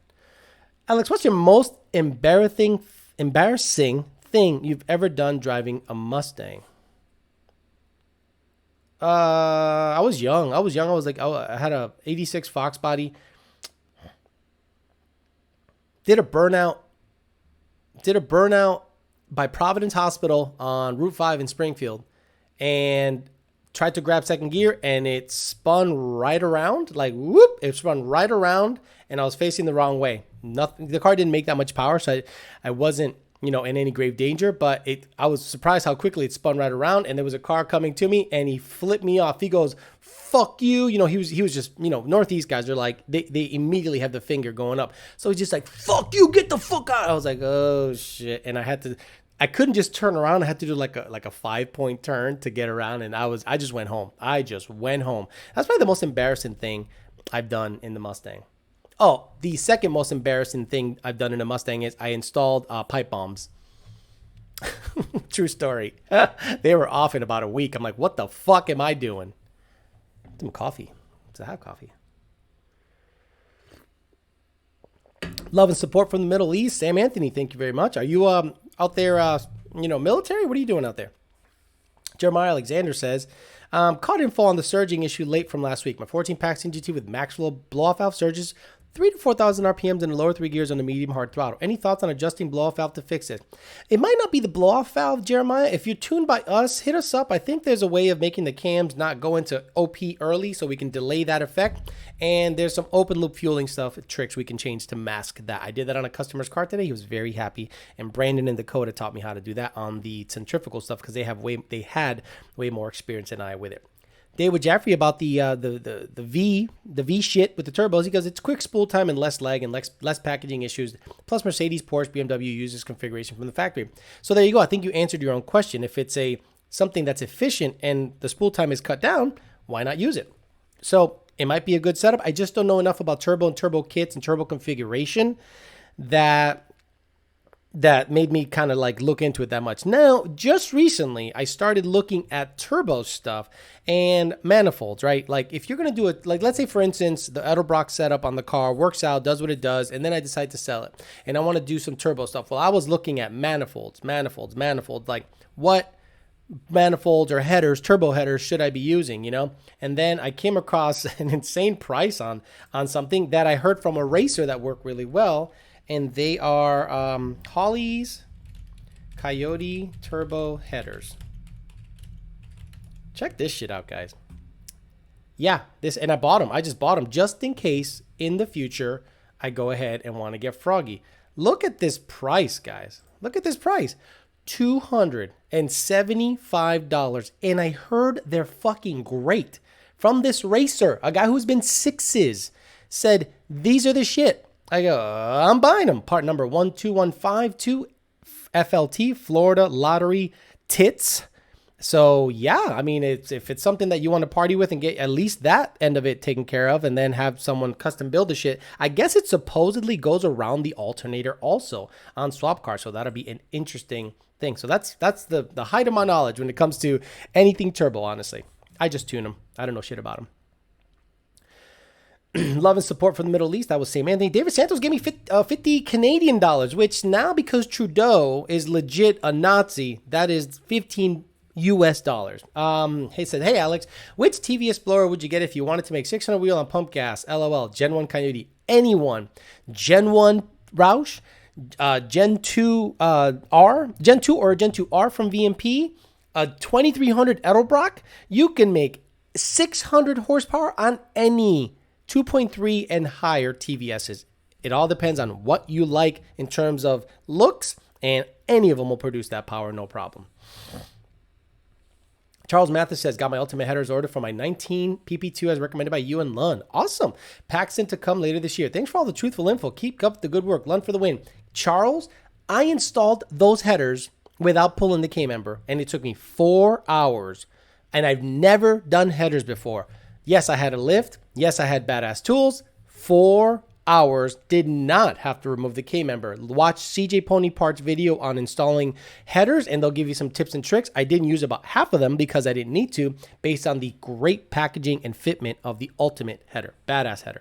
Alex, what's your most embarrassing thing you've ever done driving a Mustang? I was young. I was like, I had a 86 Fox body. Did a burnout by Providence Hospital on Route 5 in Springfield, and tried to grab second gear, and it spun right around, like whoop, it spun right around, and I was facing the wrong way. Nothing, the car didn't make that much power, so I wasn't, in any grave danger, but I was surprised how quickly it spun right around, and there was a car coming to me, and he flipped me off. He goes, "Fuck you." He was just, Northeast guys are like, they immediately have the finger going up. So he's just like, "Fuck you, get the fuck out." I was like, "Oh shit." And I couldn't just turn around. I had to do like a 5-point turn to get around, and I just went home. That's probably the most embarrassing thing I've done in the Mustang. Oh, the second most embarrassing thing I've done in a Mustang is I installed pipe bombs. True story. They were off in about a week. I'm like, what the fuck am I doing? Some coffee. To have coffee. Love and support from the Middle East. Sam Anthony, thank you very much. Are you out there, military? What are you doing out there? Jeremiah Alexander says, caught info on the surging issue late from last week. My 14 Paxton GT with max flow blow-off valve surges 3,000 to 4,000 RPMs in the lower 3 gears on the medium hard throttle. Any thoughts on adjusting blow-off valve to fix it? It might not be the blow-off valve, Jeremiah. If you're tuned by us, hit us up. I think there's a way of making the cams not go into OP early so we can delay that effect. And there's some open loop fueling stuff, tricks we can change to mask that. I did that on a customer's car today. He was very happy. And Brandon and Dakota taught me how to do that on the centrifugal stuff because they had way more experience than I with it. David Jaffrey about the V shit with the turbos. He goes, it's quick spool time and less lag and less packaging issues. Plus Mercedes, Porsche, BMW uses configuration from the factory. So there you go. I think you answered your own question. If it's something that's efficient and the spool time is cut down, why not use it? So it might be a good setup. I just don't know enough about turbo and turbo kits and turbo configuration that made me kind of like look into it that much. Now, just recently, I started looking at turbo stuff and manifolds, right? Like if you're going to do it, like let's say for instance, the Edelbrock setup on the car works out, does what it does, and then I decide to sell it and I want to do some turbo stuff. Well, I was looking at manifolds, like what manifolds or headers, turbo headers should I be using, And then I came across an insane price on something that I heard from a racer that worked really well. And they are Holley's Coyote Turbo Headers. Check this shit out, guys. Yeah, and I bought them. I just bought them just in case in the future I go ahead and want to get froggy. Look at this price, guys. Look at this price. $275. And I heard they're fucking great. From this racer, a guy who's been sixes, said, these are the shit. I go, I'm buying them. Part number 12152 FLT, Florida Lottery Tits. So, yeah, I mean, if it's something that you want to party with and get at least that end of it taken care of and then have someone custom build the shit, I guess it supposedly goes around the alternator also on swap cars. So that'll be an interesting thing. So that's the height of my knowledge when it comes to anything turbo, honestly. I just tune them. I don't know shit about them. Love and support from the Middle East. That was Sam Anthony. David Santos gave me 50 Canadian dollars, which now because Trudeau is legit a Nazi, that is 15 US dollars. He said, hey, Alex, which TVS blower would you get if you wanted to make 600 wheel on pump gas? LOL. Gen 1 Coyote. Anyone. Gen 1 Roush, Gen 2 R, Gen 2 or Gen 2R from VMP, a 2300 Edelbrock, you can make 600 horsepower on any 2.3 and higher TVSs. It all depends on what you like in terms of looks, and any of them will produce that power, no problem. Charles Mathis says, got my ultimate headers ordered for my 19 PP2 as recommended by you and Lund. Awesome. Packs in to come later this year. Thanks for all the truthful info. Keep up the good work. Lund for the win. Charles, I installed those headers without pulling the K-member, and it took me 4 hours, and I've never done headers before. Yes, I had a lift. Yes, I had badass tools. 4 hours, did not have to remove the K-member. Watch CJ Pony Parts video on installing headers, and they'll give you some tips and tricks. I didn't use about half of them because I didn't need to, based on the great packaging and fitment of the ultimate header. Badass header.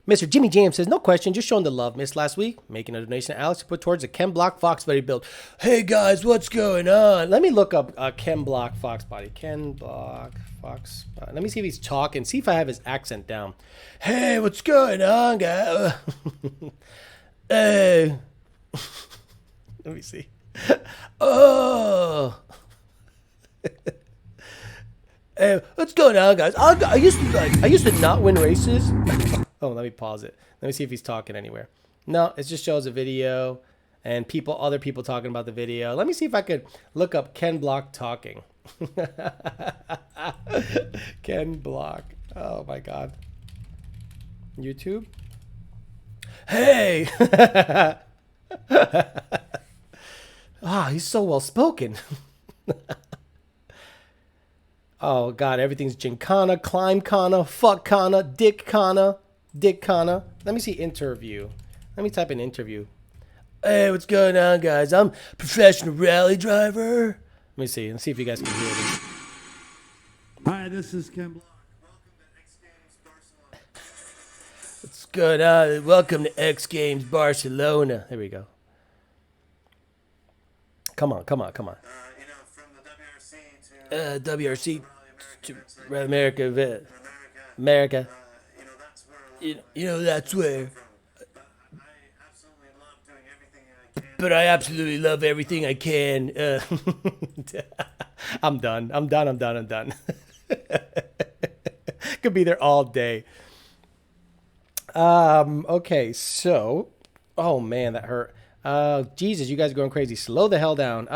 Mr. Jimmy James says, no question, just showing the love. Missed last week, making a donation to Alex to put towards a Ken Block Fox Body build. Hey guys, what's going on? Let me look up Ken Block Fox Body. Ken Block Fox Body. Let me see if he's talking, see if I have his accent down. Hey, what's going on, guys? Hey. Let me see. Oh. Hey, what's going on, guys? I used to not win races. Oh, let me pause it. Let me see if he's talking anywhere. No, it just shows a video and other people talking about the video. Let me see if I could look up Ken Block talking. Ken Block. Oh my God. YouTube. Hey. He's so well spoken. Oh God, everything's Gincana, Climb Kana, Fuck Kana, Dick Kana. Dick Kana. Let me see interview. Let me type in interview. Hey, what's going on, guys? I'm a professional rally driver. Let me see. Let's see if you guys can hear this. Hi, this is Ken Block. Welcome to X Games Barcelona. What's going on? Welcome to X Games Barcelona. There we go. Come on. From the WRC to America. That's where. But I absolutely love everything I can. I'm done. Could be there all day. Okay, so. Oh, man, that hurt. Jesus, you guys are going crazy. Slow the hell down.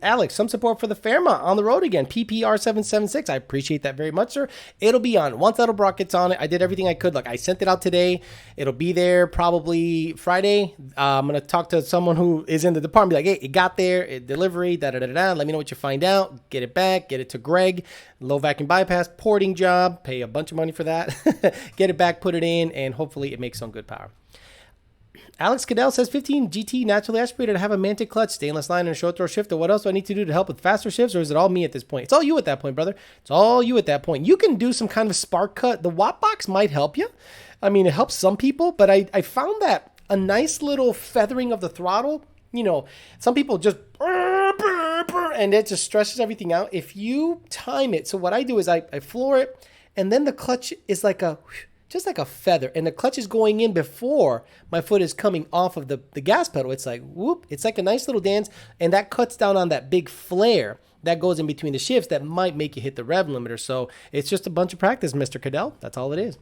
Alex, some support for the Fairmont on the road again. PPR776. I appreciate that very much, sir. It'll be on. Once Edelbrock gets on it, I did everything I could. Like, I sent it out today. It'll be there probably Friday. I'm going to talk to someone who is in the department. Be like, hey, it got there. Delivery, da-da-da-da. Let me know what you find out. Get it back. Get it to Greg. Low vacuum bypass. Porting job. Pay a bunch of money for that. Get it back, put it in, and hopefully it makes some good power. Alex Cadell says 15 GT naturally aspirated to have a mantic clutch, stainless line, and a short throw shifter. What else do I need to do to help with faster shifts, or is it all me at this point? It's all you at that point, brother. It's all you at that point. You can do some kind of spark cut. The watt box might help you. I mean, it helps some people, but I found that a nice little feathering of the throttle, some people just, and it just stretches everything out. If you time it, so what I do is I floor it, and then the clutch is just like a feather, and the clutch is going in before my foot is coming off of the gas pedal. It's like, whoop, it's like a nice little dance, and that cuts down on that big flare that goes in between the shifts that might make you hit the rev limiter. So it's just a bunch of practice, Mr. Cadell. That's all it is.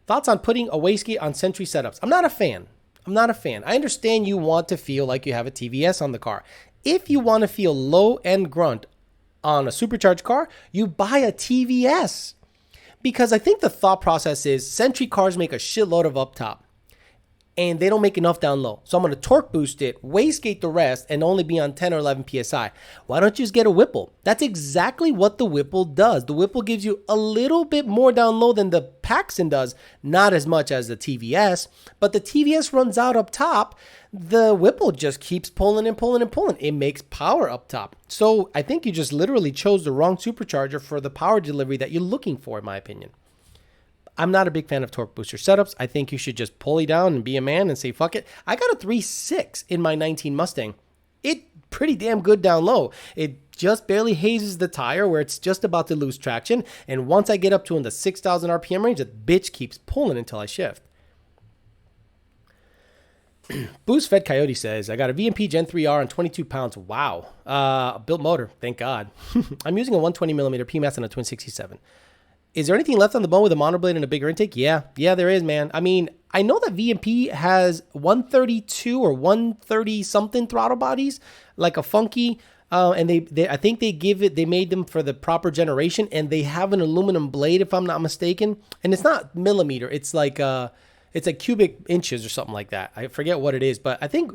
Thoughts on putting a wastegate on Gen3 setups? I'm not a fan. I understand you want to feel like you have a TVS on the car. If you want to feel low-end grunt on a supercharged car, you buy a TVS. Because I think the thought process is Gen3 cars make a shitload of up top, and they don't make enough down low. So I'm going to torque boost it, wastegate the rest, and only be on 10 or 11 PSI. Why don't you just get a Whipple? That's exactly what the Whipple does. The Whipple gives you a little bit more down low than the Paxton does. Not as much as the TVS, but the TVS runs out up top. The Whipple just keeps pulling and pulling and pulling. It makes power up top. So I think you just literally chose the wrong supercharger for the power delivery that you're looking for, in my opinion. I'm not a big fan of torque booster setups. I think you should just pulley down and be a man and say, fuck it. I got a 3.6 in my 19 Mustang. It pretty damn good down low. It just barely hazes the tire where it's just about to lose traction. And once I get up to in the 6,000 RPM range, the bitch keeps pulling until I shift. Boost Fed Coyote says, I got a VMP Gen 3R on 22 pounds. Wow. Built motor. Thank God. I'm using a 120 millimeter PMAS and a twin 67. Is there anything left on the bone with a monoblade and a bigger intake? Yeah, there is, man. I mean, I know that VMP has 132 or 130 something throttle bodies, like a funky, and I think they made them for the proper generation, and they have an aluminum blade, if I'm not mistaken, and it's not millimeter, it's like cubic inches or something like that. I forget what it is, but I think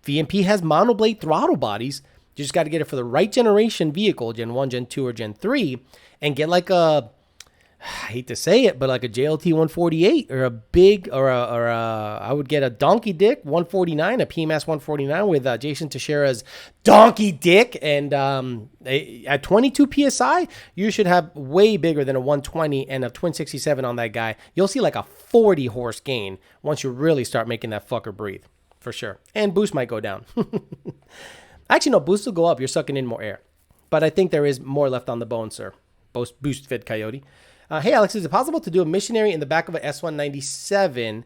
VMP has monoblade throttle bodies. You just got to get it for the right generation vehicle, Gen 1, Gen 2, or Gen 3, and get like I hate to say it, but like a JLT 148 or a big, I would get a Donkey Dick 149, a PMAS 149 with Jason Teixeira's Donkey Dick. And at 22 PSI, you should have way bigger than a 120 and a twin 67 on that guy. You'll see like a 40 horse gain once you really start making that fucker breathe, for sure. And boost might go down. Actually, no, boost will go up. You're sucking in more air. But I think there is more left on the bone, sir. Boost Fed Coyote. Hey, Alex, is it possible to do a missionary in the back of an S197?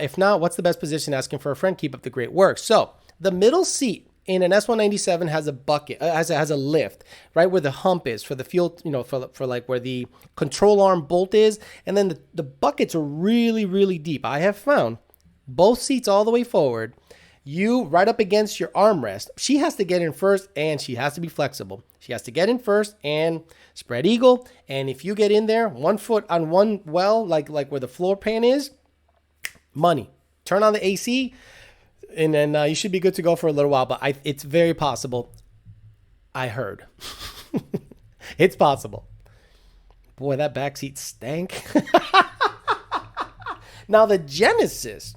If not, what's the best position? Asking for a friend. Keep up the great work. So the middle seat in an S197 has a bucket, has a lift, right where the hump is for the fuel, for like where the control arm bolt is. And then the buckets are really, really deep. I have found both seats all the way forward. You right up against your armrest. She has to get in first, and she has to be flexible. She has to get in first and spread eagle. And if you get in there, 1 foot on one well, like where the floor pan is, money. Turn on the AC, and then you should be good to go for a little while. But it's very possible. I heard. It's possible. Boy, that back seat stank. Now the Genesis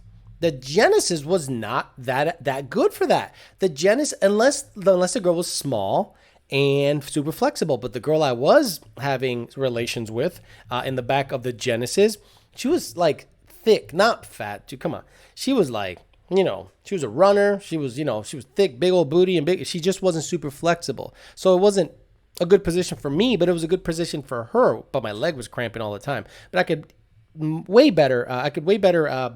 was not that good for that. The Genesis, unless the girl was small and super flexible, but the girl I was having relations with in the back of the Genesis, she was like thick, not fat. Dude, come on, she was like, she was a runner. She was thick, big old booty, and big. She just wasn't super flexible, so it wasn't a good position for me, but it was a good position for her. But my leg was cramping all the time. But I could way better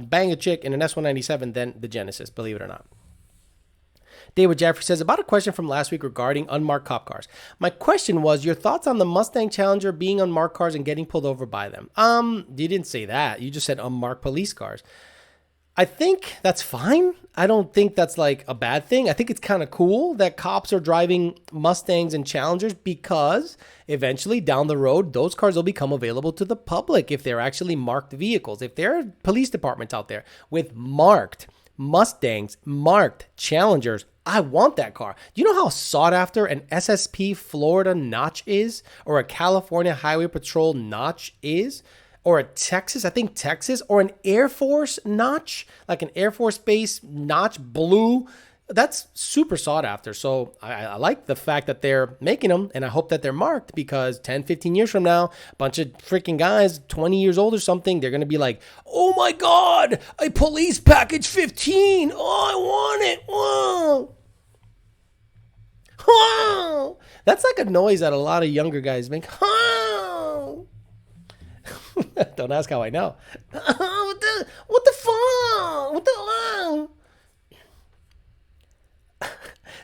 bang a chick in an S197 than the Genesis, believe it or not. David Jeffrey says, about a question from last week regarding unmarked cop cars. My question was your thoughts on the Mustang Challenger being unmarked cars and getting pulled over by them. You didn't say that. You just said unmarked police cars. I think that's fine. I don't think that's like a bad thing. I think it's kind of cool that cops are driving Mustangs and Challengers because eventually down the road, those cars will become available to the public if they're actually marked vehicles. If there are police departments out there with marked Mustangs, marked Challengers, I want that car. Do you know how sought after an SSP Florida notch is, or a California Highway Patrol notch is? Or a Texas, or an Air Force notch, like an Air Force Base notch blue. That's super sought after. So I like the fact that they're making them, and I hope that they're marked because 10, 15 years from now, a bunch of freaking guys, 20 years old or something, they're going to be like, oh my God, a police package 15. Oh, I want it. Whoa. Whoa. That's like a noise that a lot of younger guys make. Whoa. Don't ask how I know. What the fuck? What the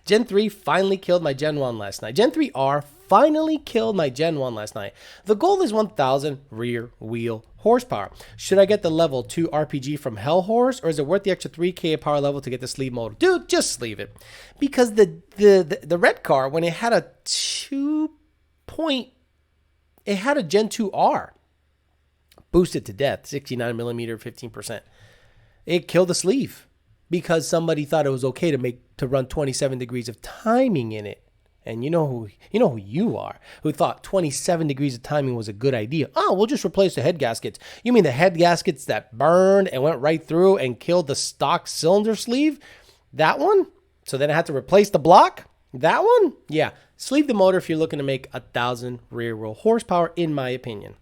Gen 3 finally killed my Gen 1 last night. Gen 3R finally killed my Gen 1 last night. The goal is 1,000 rear wheel horsepower. Should I get the level 2 RPG from Hell Horse, or is it worth the extra 3K power level to get the sleeve mode? Dude, just sleeve it. Because the red car, when it had a it had a Gen 2R. Boosted to death, 69 millimeter, 15%. It killed the sleeve because somebody thought it was okay to run 27 degrees of timing in it. And you know who you are, who thought 27 degrees of timing was a good idea. Oh, we'll just replace the head gaskets. You mean the head gaskets that burned and went right through and killed the stock cylinder sleeve? That one? So then I had to replace the block? That one? Yeah. Sleeve the motor if you're looking to make 1,000 rear wheel horsepower, in my opinion.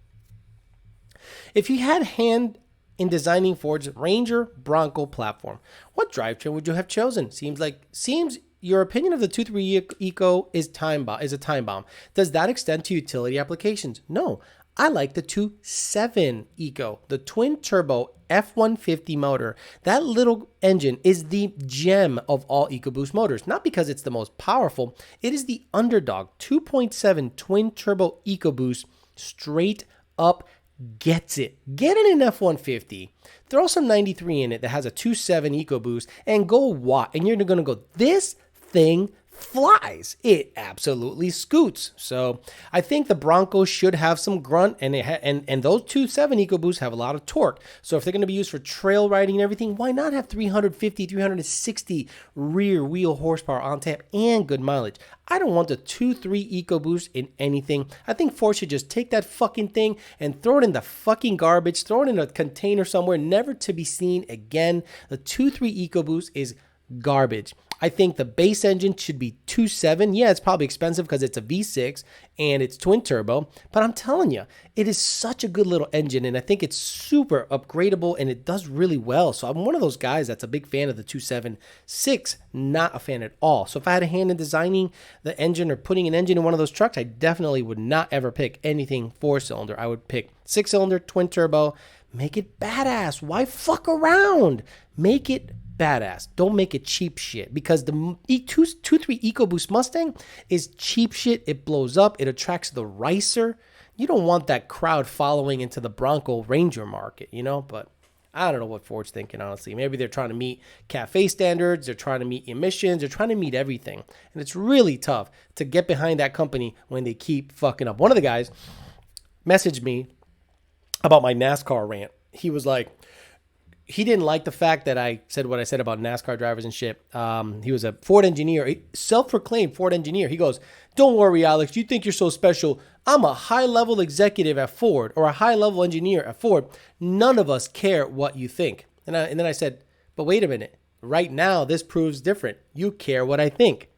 If you had hand in designing Ford's Ranger Bronco platform, what drivetrain would you have chosen? Seems your opinion of the 2.3 Eco is a time bomb. Does that extend to utility applications? No. I like the 2.7 Eco, the twin turbo F150 motor. That little engine is the gem of all EcoBoost motors. Not because it's the most powerful, it is the underdog. 2.7 twin turbo EcoBoost straight up gets it. Get it in F-150. Throw some 93 in it that has a 2.7 EcoBoost and go watt. And you're going to go, this thing flies. It absolutely scoots. So I think the Broncos should have some grunt, and and those 2.7 EcoBoosts have a lot of torque. So if they're going to be used for trail riding and everything, why not have 350, 360 rear wheel horsepower on tap and good mileage? I don't want the 2.3 EcoBoost in anything. I think Ford should just take that fucking thing and throw it in the fucking garbage, throw it in a container somewhere, never to be seen again. The 2.3 EcoBoost is garbage. I think the base engine should be 2.7. Yeah, it's probably expensive because it's a V6 and it's twin turbo, but I'm telling you, it is such a good little engine, and I think it's super upgradable and it does really well. So I'm one of those guys that's a big fan of the 2.7. Not a fan at all. So if I had a hand in designing the engine or putting an engine in one of those trucks, I definitely would not ever pick anything 4-cylinder. I would pick 6-cylinder, twin turbo. Make it badass. Why fuck around? Make it badass. Don't make it cheap shit, because the 2.3 EcoBoost Mustang is cheap shit. It blows up. It attracts the ricer. You don't want that crowd following into the Bronco Ranger market, you know? But I don't know what Ford's thinking, honestly. Maybe they're trying to meet CAFE standards. They're trying to meet emissions. They're trying to meet everything. And it's really tough to get behind that company when they keep fucking up. One of the guys messaged me about my NASCAR rant. He was like, he didn't like the fact that I said what I said about NASCAR drivers and shit. He was a Ford engineer, self-proclaimed Ford engineer. He goes, don't worry, Alex. You think you're so special. I'm a high-level executive at Ford, or a high-level engineer at Ford. None of us care what you think. And then I said, but wait a minute. Right now, this proves different. You care what I think.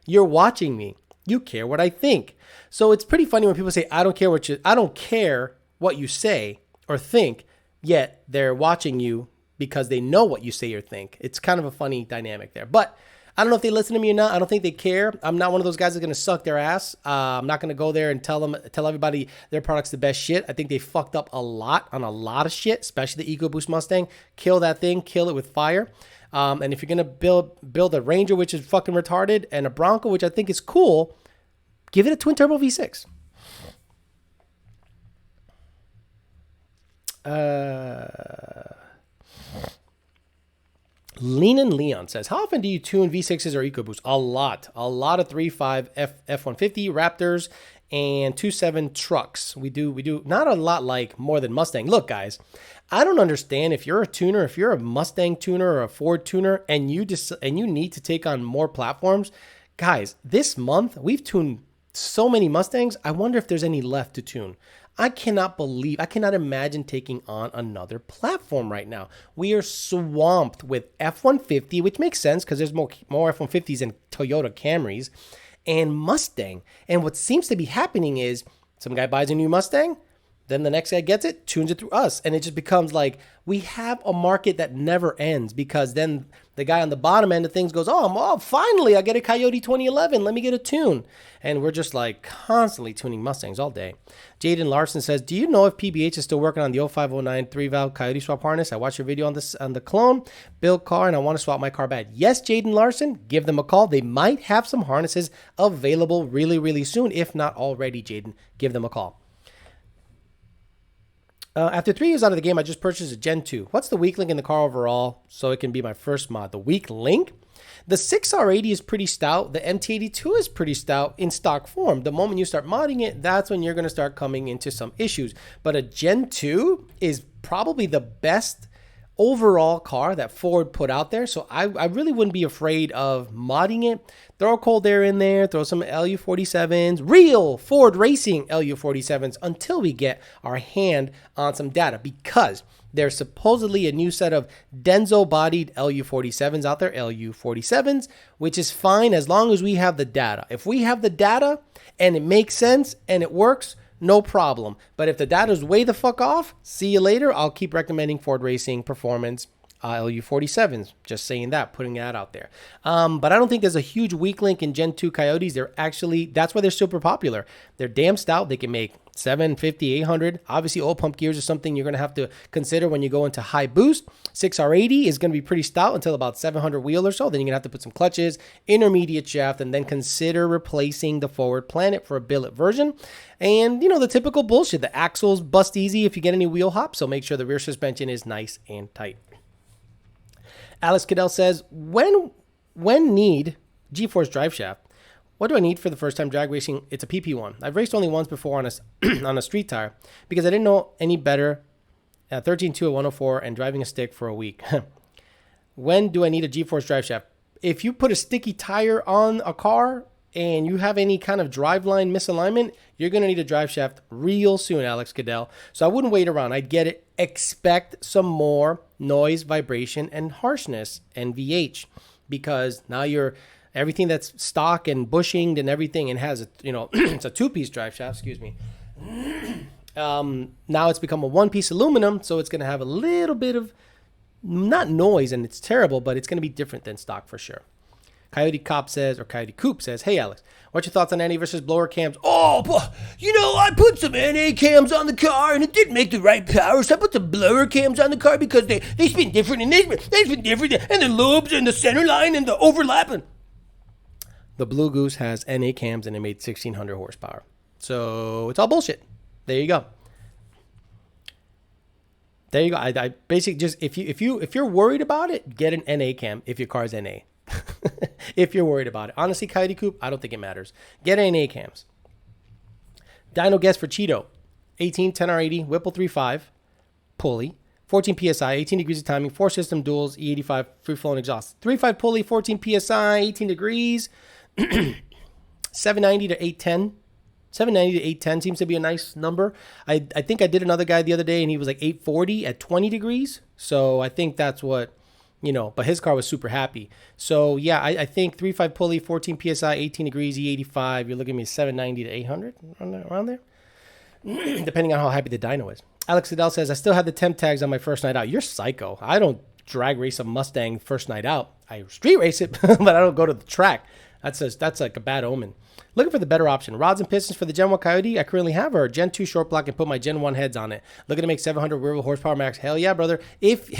You're watching me. You care what I think. So it's pretty funny when people say, I don't care what you say or think, yet they're watching you because they know what you say or think. It's kind of a funny dynamic there. But I don't know if they listen to me or not. I don't think they care. I'm not one of those guys that's going to suck their ass. I'm not going to go there and tell everybody their product's the best shit. I think they fucked up a lot on a lot of shit, especially the EcoBoost Mustang. Kill that thing. Kill it with fire. And if you're going to build a Ranger, which is fucking retarded, and a Bronco, which I think is cool, give it a twin turbo V6. Leon says, how often do you tune V6s or EcoBoost? A lot of 3.5 F-150 Raptors and 2.7 trucks. We do not a lot, like more than Mustang. Look, guys, I don't understand if you're a tuner, if you're a Mustang tuner or a Ford tuner, and you need to take on more platforms. Guys, this month we've tuned so many Mustangs. I wonder if there's any left to tune. I cannot imagine taking on another platform right now. We are swamped with F-150, which makes sense because there's more F-150s than Toyota Camrys, and Mustang. And what seems to be happening is some guy buys a new Mustang, then the next guy gets it, tunes it through us. And it just becomes like we have a market that never ends, because then the guy on the bottom end of things goes, oh, finally, I get a Coyote 2011. Let me get a tune. And we're just like constantly tuning Mustangs all day. Jaden Larson says, do you know if PBH is still working on the 0509 3-valve Coyote swap harness? I watched your video on the clone build car, and I want to swap my car bad. Yes, Jaden Larson, give them a call. They might have some harnesses available really, really soon. If not already, Jaden, give them a call. After 3 years out of the game, I just purchased a Gen 2. What's the weak link in the car overall so it can be my first mod? The weak link? The 6R80 is pretty stout. The MT82 is pretty stout in stock form. The moment you start modding it, that's when you're going to start coming into some issues. But a Gen 2 is probably the best overall car that Ford put out there. So I really wouldn't be afraid of modding it. Throw a cold air in there, throw some LU47s, real Ford Racing LU47s, until we get our hand on some data, because there's supposedly a new set of Denso-bodied LU47s out there, LU47s, which is fine as long as we have the data. If we have the data and it makes sense and it works, no problem. But if the data is way the fuck off, see you later. I'll keep recommending Ford Racing Performance LU47s. Just saying that, putting that out there. But I don't think there's a huge weak link in Gen 2 Coyotes. That's why they're super popular. They're damn stout. They can make 750, 800. Obviously, oil pump gears is something you're going to have to consider when you go into high boost. 6R80 is going to be pretty stout until about 700 wheel or so. Then you're going to have to put some clutches, intermediate shaft, and then consider replacing the forward planet for a billet version. And, the typical bullshit. The axles bust easy if you get any wheel hop, so make sure the rear suspension is nice and tight. Alex Cadell says, when need G-Force drive shaft, what do I need for the first time drag racing? It's a PP1. I've raced only once before on a on a street tire because I didn't know any better at 13.2 at 104 and driving a stick for a week. When do I need a G-Force drive shaft? If you put a sticky tire on a car and you have any kind of driveline misalignment, you're going to need a drive shaft real soon, Alex Cadell. So I wouldn't wait around. I'd get it. Expect some more noise, vibration, and harshness, NVH, because now everything that's stock and bushinged and everything and has it's a two-piece drive shaft, excuse me. Now it's become a one-piece aluminum, so it's going to have a little bit of, not noise, and it's terrible, but it's going to be different than stock for sure. Coyote Coop says, hey, Alex, what's your thoughts on NA versus blower cams? Oh, I put some NA cams on the car, and it didn't make the right power, so I put some blower cams on the car because they spin different, and they spin different, and the lobes, and the center line, and the overlapping. The Blue Goose has NA cams, and it made 1,600 horsepower. So it's all bullshit. There you go. I basically just, if you're worried about it, get an NA cam if your car's NA. If you're worried about it. Honestly, Coyote Coop, I don't think it matters. Get NA cams. Dyno guess for Cheeto. 18, 10R80, Whipple 3.5, pulley, 14 PSI, 18 degrees of timing, 4 system duals, E85 free-flowing exhaust. 3.5 pulley, 14 PSI, 18 degrees, 790 to 810. 790 to 810 seems to be a nice number. I think I did another guy the other day, and he was like 840 at 20 degrees. So I think that's what, but his car was super happy. So yeah, I think 3.5 pulley, 14 PSI, 18 degrees, E85. You're looking at me 790 to 800, around there, depending on how happy the dyno is. Alex Adele says, I still have the temp tags on my first night out. You're psycho. I don't drag race a Mustang first night out. I street race it, but I don't go to the track. That's like a bad omen. Looking for the better option. Rods and pistons for the Gen 1 Coyote I currently have are Gen 2 short block and put my Gen 1 heads on it. Looking to make 700 rear wheel horsepower max. Hell yeah, brother. If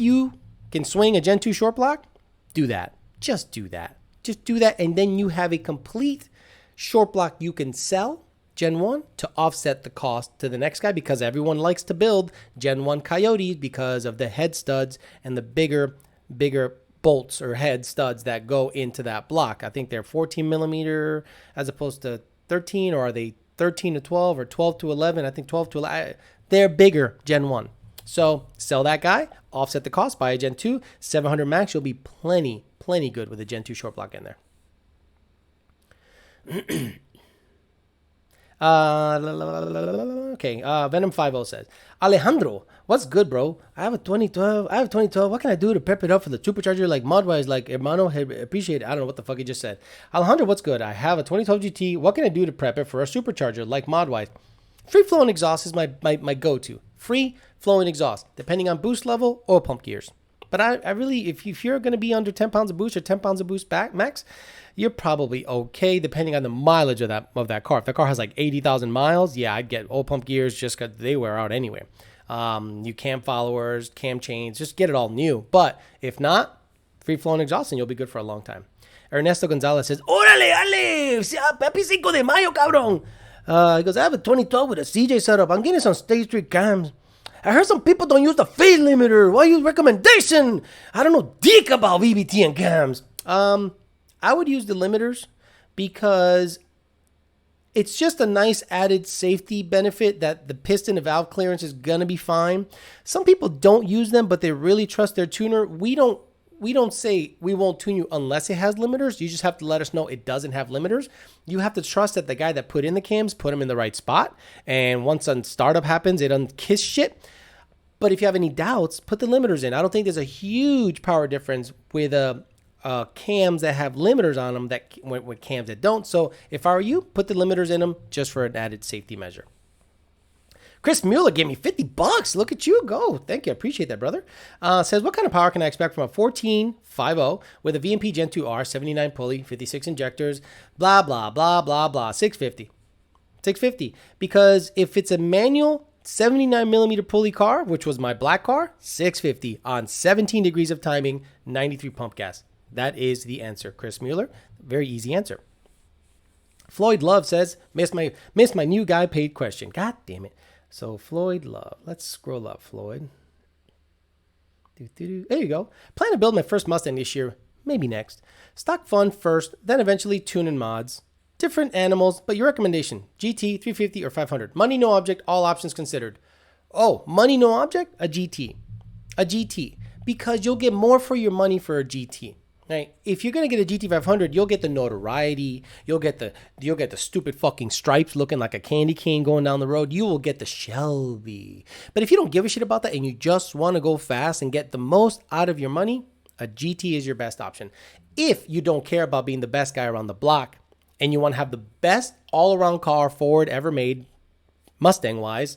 you can swing a Gen 2 short block, do that. Just do that. And then you have a complete short block you can sell, Gen 1, to offset the cost to the next guy, because everyone likes to build Gen 1 Coyotes because of the head studs and the bigger bolts or head studs that go into that block. I think they're 14 millimeter as opposed to 13, or are they 13 to 12 or 12 to 11? I think 12 to 11. They're bigger Gen 1. So sell that guy, offset the cost, buy a Gen 2, 700 max. You'll be plenty good with a Gen 2 short block in there. Okay, Venom 50 says, Alejandro, what's good, bro? I have a 2012. What can I do to prep it up for the supercharger like mod-wise, like hermano? Appreciate it. I don't know what the fuck he just said. Alejandro, what's good? I have a 2012 GT. What can I do to prep it for a supercharger like mod-wise? Free-flowing exhaust is my go-to. Free-flowing exhaust, depending on boost level or pump gears. But I really, if you're going to be under 10 pounds of boost or 10 pounds of boost back max, you're probably okay, depending on the mileage of that car. If that car has like 80,000 miles, yeah, I'd get oil pump gears just because they wear out anyway. You cam followers, cam chains, just get it all new. But if not, free-flowing exhaust, and you'll be good for a long time. Ernesto Gonzalez says, Órale, Ale, happy 5 de Mayo, cabrón. He goes, I have a 2012 with a CJ setup. I'm getting some State Street cams. I heard some people don't use the phase limiter. Why use recommendation? I don't know dick about VBT and cams. I would use the limiters because it's just a nice added safety benefit that the piston and valve clearance is going to be fine. Some people don't use them, but they really trust their tuner. We don't say we won't tune you unless it has limiters. You just have to let us know it doesn't have limiters. You have to trust that the guy that put in the cams put them in the right spot. And once a startup happens, it doesn't kiss shit. But if you have any doubts, put the limiters in. I don't think there's a huge power difference with cams that have limiters on them that with cams that don't. So if I were you, put the limiters in them just for an added safety measure. Chris Mueller gave me $50. Look at you go. Thank you. I appreciate that, brother. Says, what kind of power can I expect from a 1450 with a VMP Gen 2R, 79 pulley, 56 injectors, blah, blah, blah, blah, blah, 650. 650. Because if it's a manual 79 millimeter pulley car, which was my black car, 650 on 17 degrees of timing, 93 pump gas. That is the answer, Chris Mueller. Very easy answer. Floyd Love says, missed my new guy paid question. God damn it. So Floyd Love. Let's scroll up, Floyd. There you go. Plan to build my first Mustang this year. Maybe next. Stock fun first, then eventually tune and mods. Different animals, but your recommendation, GT, 350, or 500. Money, no object, all options considered. Oh, money, no object? A GT. A GT. Because you'll get more for your money for a GT. Right? If you're gonna get a GT500, you'll get the notoriety. You'll get the stupid fucking stripes looking like a candy cane going down the road. You will get the Shelby. But if you don't give a shit about that and you just want to go fast and get the most out of your money, a GT is your best option. If you don't care about being the best guy around the block and you want to have the best all-around car Ford ever made, Mustang-wise,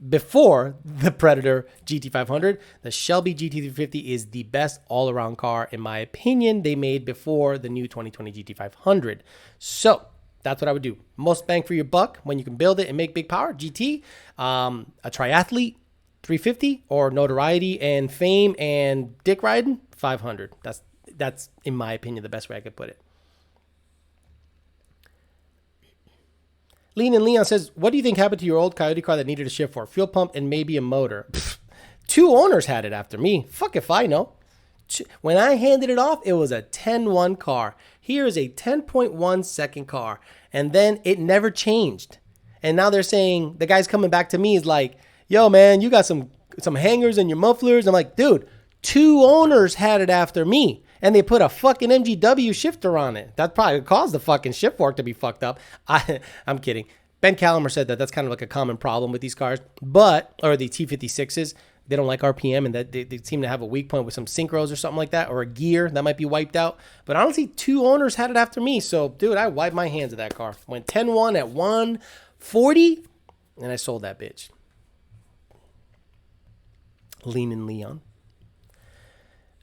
before the Predator GT500, the Shelby GT350 is the best all-around car, in my opinion, they made before the new 2020 GT500. So that's what I would do. Most bang for your buck when you can build it and make big power, GT, a triathlete, 350, or notoriety and fame and dick riding, 500. That's in my opinion, the best way I could put it. Lean and Leon says, what do you think happened to your old Coyote car that needed a shift for? Fuel pump and maybe a motor. Pfft. 2 owners had it after me. Fuck if I know. When I handed it off, it was a 10.1 car. Here is a 10.1 second car. And then it never changed. And now they're saying, the guy's coming back to me is like, yo, man, you got some hangers in your mufflers. I'm like, dude, 2 owners had it after me. And they put a fucking MGW shifter on it. That probably caused the fucking shift fork to be fucked up. I'm kidding. Ben Calamer said that that's kind of like a common problem with these cars. Or the T56s. They don't like RPM and that they seem to have a weak point with some synchros or something like that. Or a gear that might be wiped out. But honestly, 2 owners had it after me. So, dude, I wiped my hands of that car. Went 10-1 at 140. And I sold that bitch. Lean and Leon.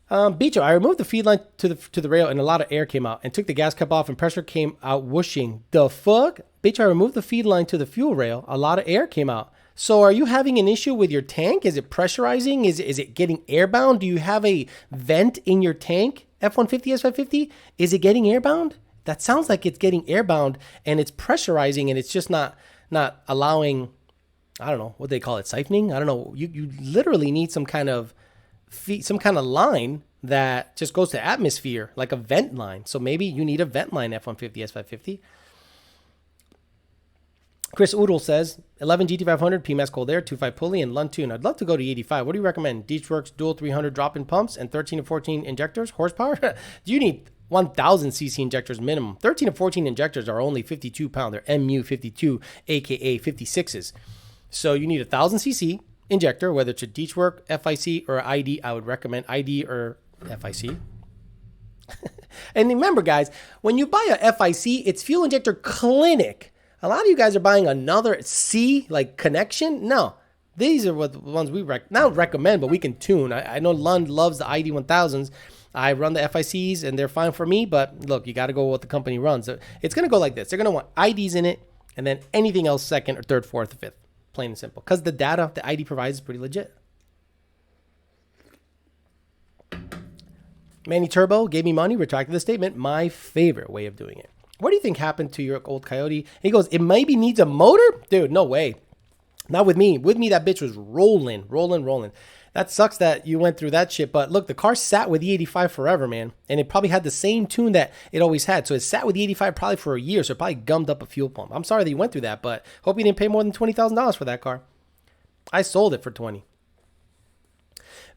Beecho, I removed the feed line to the rail and a lot of air came out and took the gas cap off and pressure came out whooshing. The fuck? Beecho, I removed the feed line to the fuel rail. A lot of air came out. So are you having an issue with your tank? Is it pressurizing? Is it getting airbound? Do you have a vent in your tank? F-150, S-550? Is it getting airbound? That sounds like it's getting airbound and it's pressurizing and it's just not allowing, I don't know, what they call it, siphoning? I don't know. You literally need some kind of line that just goes to atmosphere, like a vent line. So maybe you need a vent line, F-150, S550. Chris Oodle says, 11 GT500, PMS Cold Air, 2.5 pulley, and Lund tune. I'd love to go to 85. What do you recommend? Deechworks dual 300 drop-in pumps and 13 to 14 injectors, horsepower? Do you need 1,000 cc injectors minimum? 13 to 14 injectors are only 52 pound. They're MU52, aka 56s. So you need 1,000 cc injector, whether it's a Deechwork, FIC, or ID. I would recommend ID or FIC. And remember, guys, when you buy a FIC, it's Fuel Injector Clinic. A lot of you guys are buying another C, like connection. No, these are what the ones we not recommend, but we can tune. I know Lund loves the ID 1000s. I run the FICs, and they're fine for me. But look, you got to go with what the company runs. So it's going to go like this. They're going to want IDs in it, and then anything else second or third, fourth, or fifth. Plain and simple. Because the data the ID provides is pretty legit. Manny Turbo gave me money, retracted the statement. My favorite way of doing it. What do you think happened to your old Coyote? And he goes, it maybe needs a motor? Dude, no way. Not with me. With me, that bitch was rolling. That sucks that you went through that shit. But look, the car sat with the E85 forever, man. And it probably had the same tune that it always had. So it sat with the E85 probably for a year. So it probably gummed up a fuel pump. I'm sorry that you went through that, but hope you didn't pay more than $20,000 for that car. I sold it for $20,000.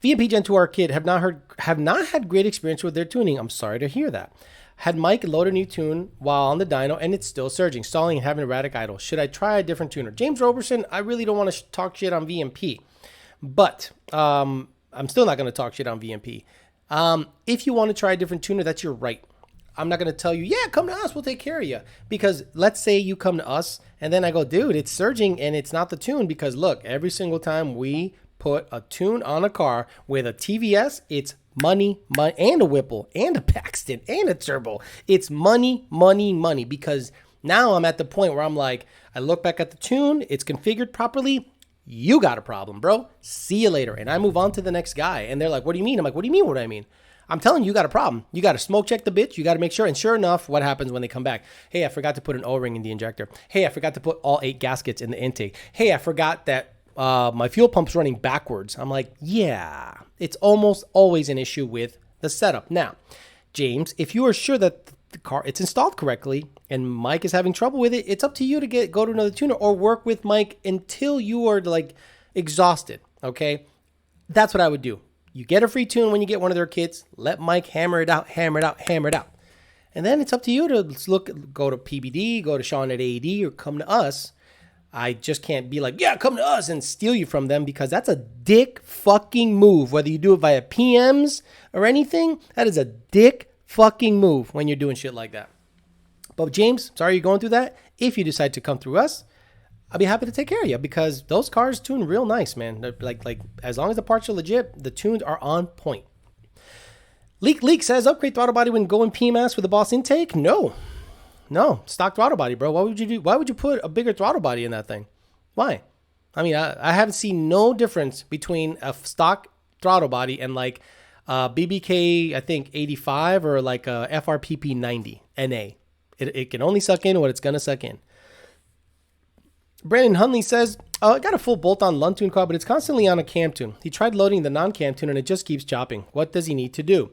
VMP Gen 2R kid have not had great experience with their tuning. I'm sorry to hear that. Had Mike load a new tune while on the dyno, and it's still surging, stalling, and having erratic idle. Should I try a different tuner? James Roberson, I really don't want to talk shit on VMP, but I'm still not going to talk shit on VMP. If you want to try a different tuner, that's your right. I'm not going to tell you, yeah, come to us, we'll take care of you. Because let's say you come to us and then I go, dude, it's surging and it's not the tune. Because look, every single time we put a tune on a car with a TVS, it's money, and a Whipple, and a Paxton, and a turbo. It's money, money, money. Because now I'm at the point where I'm like, I look back at the tune, it's configured properly. You got a problem, bro. See you later. And I move on to the next guy. And they're like, what do you mean? I'm like, what do you mean? What do I mean? I'm telling you, you got a problem. You got to smoke check the bitch. You got to make sure. And sure enough, what happens when they come back? Hey, I forgot to put an O-ring in the injector. Hey, I forgot to put all 8 gaskets in the intake. Hey, I forgot that my fuel pump's running backwards. I'm like, yeah, it's almost always an issue with the setup. Now, James, if you are sure that the car it's installed correctly and Mike is having trouble with it, it's up to you to go to another tuner or work with Mike until you are like exhausted. Okay, that's what I would do. You get a free tune when you get one of their kits. Let Mike hammer it out, hammer it out, hammer it out, and then it's up to you to go to PBD, go to Sean at AED, or come to us. I just can't be like, yeah, come to us and steal you from them, because that's a dick fucking move. Whether you do it via PMs or anything, that is a dick fucking move when you're doing shit like that. But James, sorry you're going through that. If you decide to come through us, I'll be happy to take care of you, because those cars tune real nice, man. They're like as long as the parts are legit, the tunes are on point. Leak says, upgrade throttle body when going PMS with the Boss intake? No, stock throttle body, bro. What would you do? Why would you put a bigger throttle body in that thing? Why? I mean, I haven't seen no difference between a stock throttle body and like BBK, I think 85 or like a FRPP 90 NA. It can only suck in what it's gonna suck in. Brandon Hunley says, I got a full bolt-on Luntune car, but it's constantly on a cam tune. He tried loading the non-cam tune and it just keeps chopping. What does he need to do?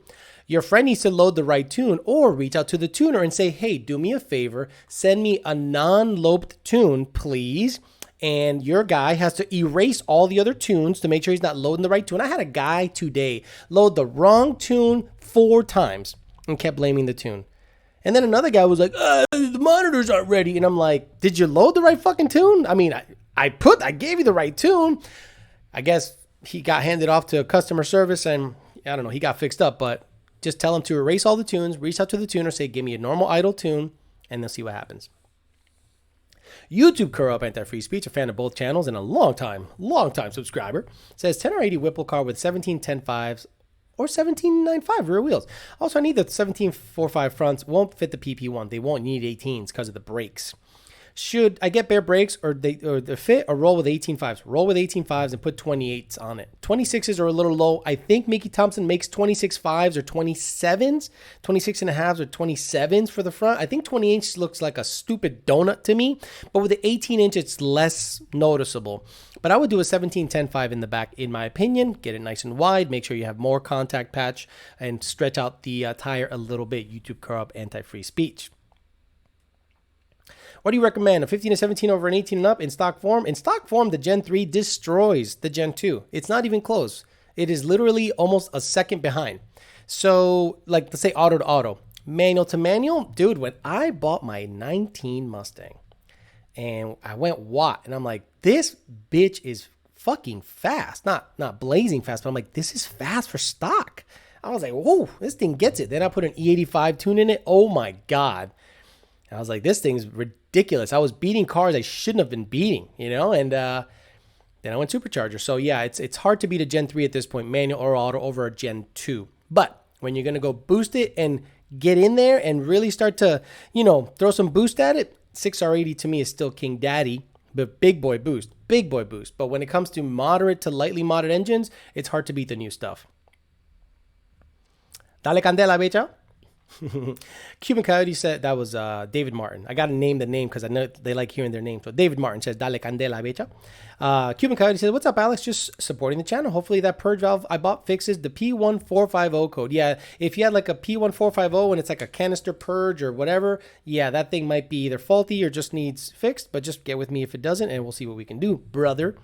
Your friend needs to load the right tune or reach out to the tuner and say, hey, do me a favor, send me a non-loped tune, please. And your guy has to erase all the other tunes to make sure he's not loading the right tune. I had a guy today load the wrong tune 4 times and kept blaming the tune. And then another guy was like, the monitors aren't ready. And I'm like, did you load the right fucking tune? I mean, I gave you the right tune. I guess he got handed off to customer service and I don't know, he got fixed up. But just tell him to erase all the tunes, reach out to the tuner, say, give me a normal idle tune, and they'll see what happens. YouTube Curl Anti-Free Speech, a fan of both channels and a long time subscriber, says 10 or 80 Whipple car with 17.10.5s or 17.95 rear wheels. Also, I need the 17.45 fronts. Won't fit the PP1. They won't need 18s because of the brakes. Should I get bare brakes or they fit or roll with 18.5s? Roll with 18.5s and put 28s on it. 26s are a little low. I think Mickey Thompson makes 26.5s or 27s, 26.5s or 27s for the front. I think 20-inch looks like a stupid donut to me, but with the 18-inch, it's less noticeable. But I would do a 17.10.5 in the back, in my opinion. Get it nice and wide. Make sure you have more contact patch and stretch out the tire a little bit. YouTube Curb Anti-Free Speech. What do you recommend? A 15 to 17 over an 18 and up in stock form? In stock form, the Gen 3 destroys the Gen 2. It's not even close. It is literally almost a second behind. So, like, let's say auto to auto. Manual to manual? Dude, when I bought my 19 Mustang and I went Watt, and I'm like, this bitch is fucking fast. Not blazing fast, but I'm like, this is fast for stock. I was like, whoa, this thing gets it. Then I put an E85 tune in it. Oh, my God. I was like, this thing's ridiculous. I was beating cars I shouldn't have been beating, you know? And then I went Supercharger. So, yeah, it's hard to beat a Gen 3 at this point, manual or auto, over a Gen 2. But when you're going to go boost it and get in there and really start to, you know, throw some boost at it, 6R80 to me is still King Daddy, but big boy boost. But when it comes to moderate to lightly modded engines, it's hard to beat the new stuff. Dale Candela, becha. Cuban Coyote said that was David Martin. I got to name the name because I know they like hearing their name. So David Martin says, Dale Candela, becha. Cuban Coyote says, what's up, Alex? Just supporting the channel. Hopefully that purge valve I bought fixes the P1450 code. Yeah, if you had like a P1450 and it's like a canister purge or whatever, yeah, that thing might be either faulty or just needs fixed. But just get with me if it doesn't, and we'll see what we can do, brother.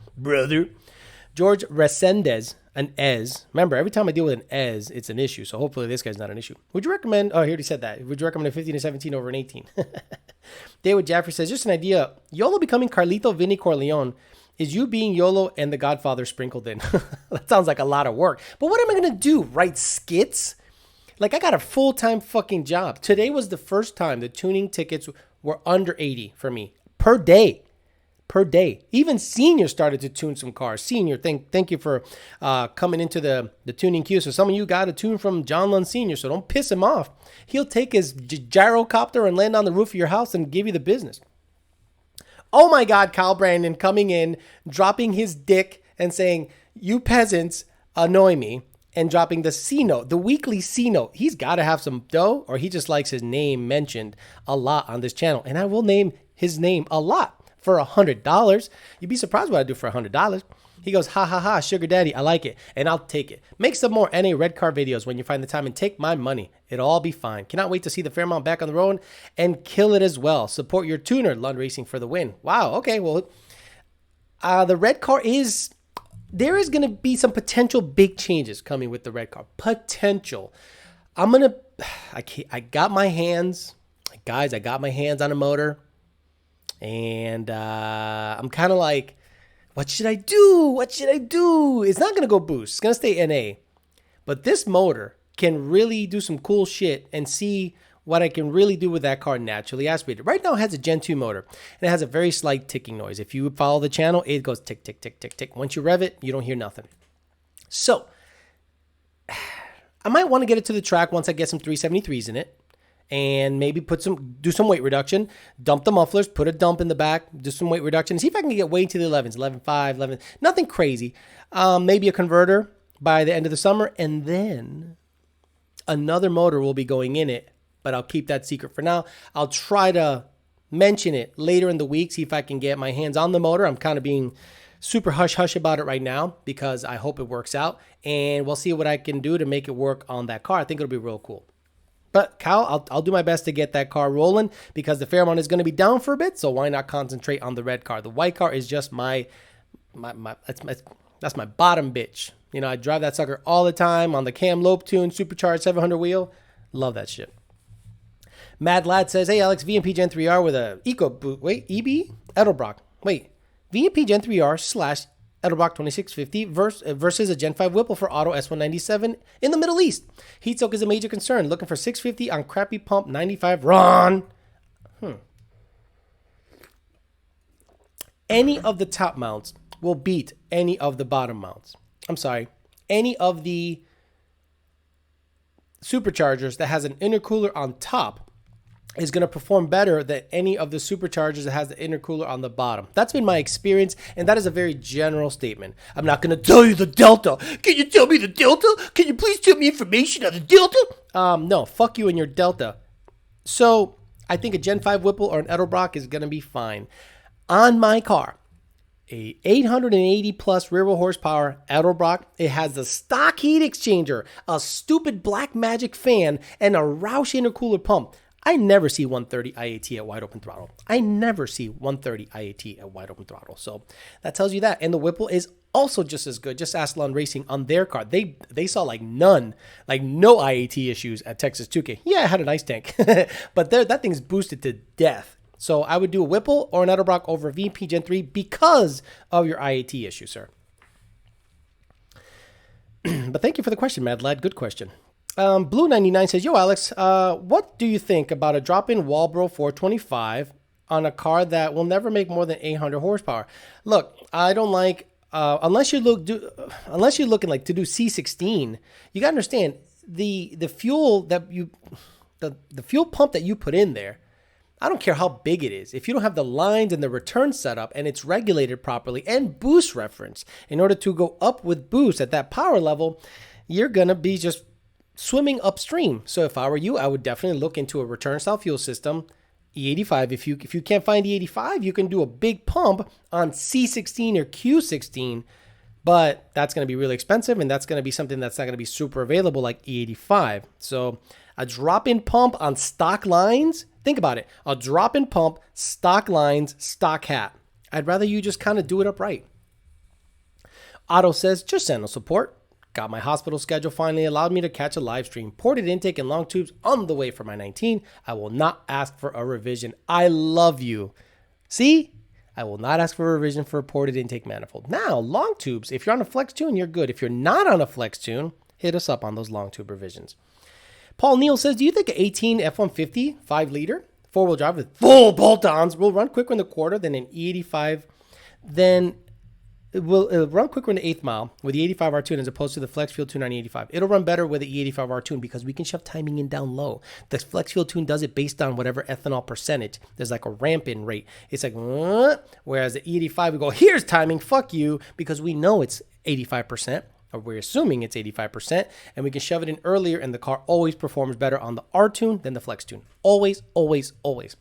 George Resendez, an Ez. Remember, every time I deal with an Ez, it's an issue. So hopefully this guy's not an issue. Would you recommend, he already said that. Would you recommend a 15 to 17 over an 18? David Jaffrey says, just an idea. YOLO becoming Carlito Vinny Corleone is you being YOLO and the Godfather sprinkled in. That sounds like a lot of work. But what am I going to do? Write skits? Like, I got a full-time fucking job. Today was the first time the tuning tickets were under 80 for me per day. Per day. Even Senior started to tune some cars. Senior, thank you for coming into the tuning queue. So some of you got a tune from John Lund Senior, so don't piss him off. He'll take his gyrocopter and land on the roof of your house and give you the business. Oh my God, Kyle Brandon coming in, dropping his dick and saying, "You peasants annoy me," and dropping the C note, the weekly C note. He's got to have some dough, or he just likes his name mentioned a lot on this channel. And I will name his name a lot for $100. You'd be surprised what I do for $100. He goes, "Ha ha ha, sugar daddy, I like it, and I'll take it. Make some more NA red car videos when you find the time and take my money. It'll all be fine. Cannot wait to see the Fairmont back on the road and kill it as well. Support your tuner, Lund Racing, for the win." Wow, okay, well, the red car is... There is going to be some potential big changes coming with the red car. Potential. I got my hands... Guys, I got my hands on a motor. And I'm kind of like, what should I do? What should I do? It's not going to go boost. It's going to stay NA. But this motor can really do some cool shit and see what I can really do with that car naturally aspirated. Right now it has a Gen 2 motor, and it has a very slight ticking noise. If you follow the channel, it goes tick, tick, tick, tick, tick. Once you rev it, you don't hear nothing. So I might want to get it to the track once I get some 373s in it. And maybe do some weight reduction, dump the mufflers, put a dump in the back, do some weight reduction, see if I can get way to the 11s, 11.5, 11, nothing crazy. Maybe a converter by the end of the summer, and then another motor will be going in it, but I'll keep that secret for now. I'll try to mention it later in the week, see if I can get my hands on the motor. I'm kind of being super hush-hush about it right now because I hope it works out, and we'll see what I can do to make it work on that car. I think it'll be real cool. But Kyle, I'll do my best to get that car rolling because the Fairmont is going to be down for a bit. So why not concentrate on the red car? The white car is just that's my bottom bitch. You know, I drive that sucker all the time on the Cam Lope tune, supercharged 700 wheel. Love that shit. Mad Lad says, "Hey Alex, VMP Gen 3R with a EcoBoost. Wait, EB Edelbrock. Wait, VMP Gen 3R / Edelbrock 2650 versus a Gen 5 Whipple for Auto S197 in the Middle East. Heat soak is a major concern. Looking for 650 on crappy pump 95 Ron." Any of the top mounts will beat any of the bottom mounts. I'm sorry. Any of the superchargers that has an intercooler on top is going to perform better than any of the superchargers that has the intercooler on the bottom. That's been my experience, and that is a very general statement. I'm not going to tell you the delta. Can you tell me the delta? Can you please tell me information on the delta? No, fuck you and your delta. So I think a Gen 5 Whipple or an Edelbrock is going to be fine. On my car, a 880 plus rear wheel horsepower Edelbrock. It has a stock heat exchanger, a stupid Black Magic fan, and a Roush intercooler pump. I never see 130 IAT at wide open throttle. I never see 130 IAT at wide open throttle. So that tells you that. And the Whipple is also just as good. Just ask Lund Racing on their car. They saw like no IAT issues at Texas 2K. Yeah, it had an ice tank, but that thing's boosted to death. So I would do a Whipple or an Edelbrock over a VMP Gen 3 because of your IAT issue, sir. But thank you for the question, Mad Lad. Good question. Blue99 says, "Yo, Alex, what do you think about a drop-in Walbro 425 on a car that will never make more than 800 horsepower?" Look, I don't like, unless you're looking like to do C16, you got to understand the fuel that the fuel pump that you put in there. I don't care how big it is. If you don't have the lines and the return set up and it's regulated properly and boost reference in order to go up with boost at that power level, you're going to be just swimming upstream. So if I were you, I would definitely look into a return style fuel system, E85. If you can't find E85, you can do a big pump on C16 or Q16, but that's going to be really expensive, and that's going to be something that's not going to be super available like E85. So a drop-in pump on stock lines, think about it. A drop-in pump, stock lines, stock hat. I'd rather you just kind of do it upright. Otto says, "Just channel support. Got my hospital schedule finally allowed me to catch a live stream. Ported intake and long tubes on the way for my 19. I will not ask for a revision." I love you. See? I will not ask for a revision for a ported intake manifold. Now, long tubes, if you're on a flex tune, you're good. If you're not on a flex tune, hit us up on those long tube revisions. Paul Neal says, do you think an 18 F-150 5-liter four-wheel drive with full bolt-ons will run quicker in the quarter than an E85? Then it will run quicker in the 8th mile with the 85 R2 as opposed to the Flex Fuel Tune on E85. It'll run better with the E85 R2 because we can shove timing in down low. The Flex Fuel Tune does it based on whatever ethanol percentage. There's like a ramp-in rate. It's like, whereas the E85, we go, here's timing, fuck you, because we know it's 85%, or we're assuming it's 85%, and we can shove it in earlier, and the car always performs better on the R-Tune than the Flex Tune. Always, always, always.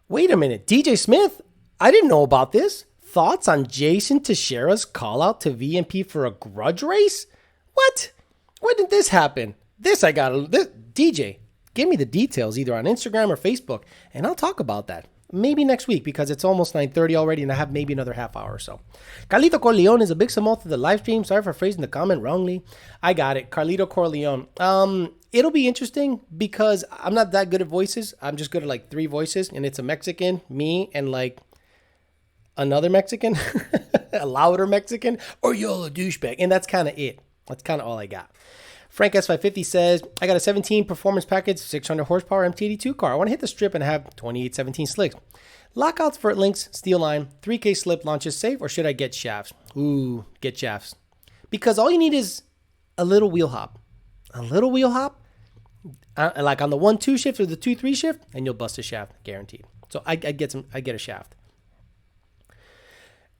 Wait a minute, DJ Smith, I didn't know about this. Thoughts on Jason Teixeira's call out to VMP for a grudge race? What? When did this happen? DJ, give me the details either on Instagram or Facebook, and I'll talk about that. Maybe next week because it's almost 9:30 already and I have maybe another half hour or so. Carlito Corleone is a big samoa to the live stream. Sorry for phrasing the comment wrongly. I got it. Carlito Corleone. It'll be interesting because I'm not that good at voices. I'm just good at like 3 voices, and it's a Mexican, me, and like another Mexican, a louder Mexican, or you're a douchebag. And that's kind of it. That's kind of all I got. Frank S550 says, I got a 17 performance package, 600 horsepower MT82 car. I want to hit the strip and have 2817 slicks. Lockouts, vert links, steel line, 3K slip launches safe, or should I get shafts? Ooh, get shafts. Because all you need is a little wheel hop. A little wheel hop, like on the 1-2 shift or the 2-3 shift, and you'll bust a shaft, guaranteed. So I get a shaft.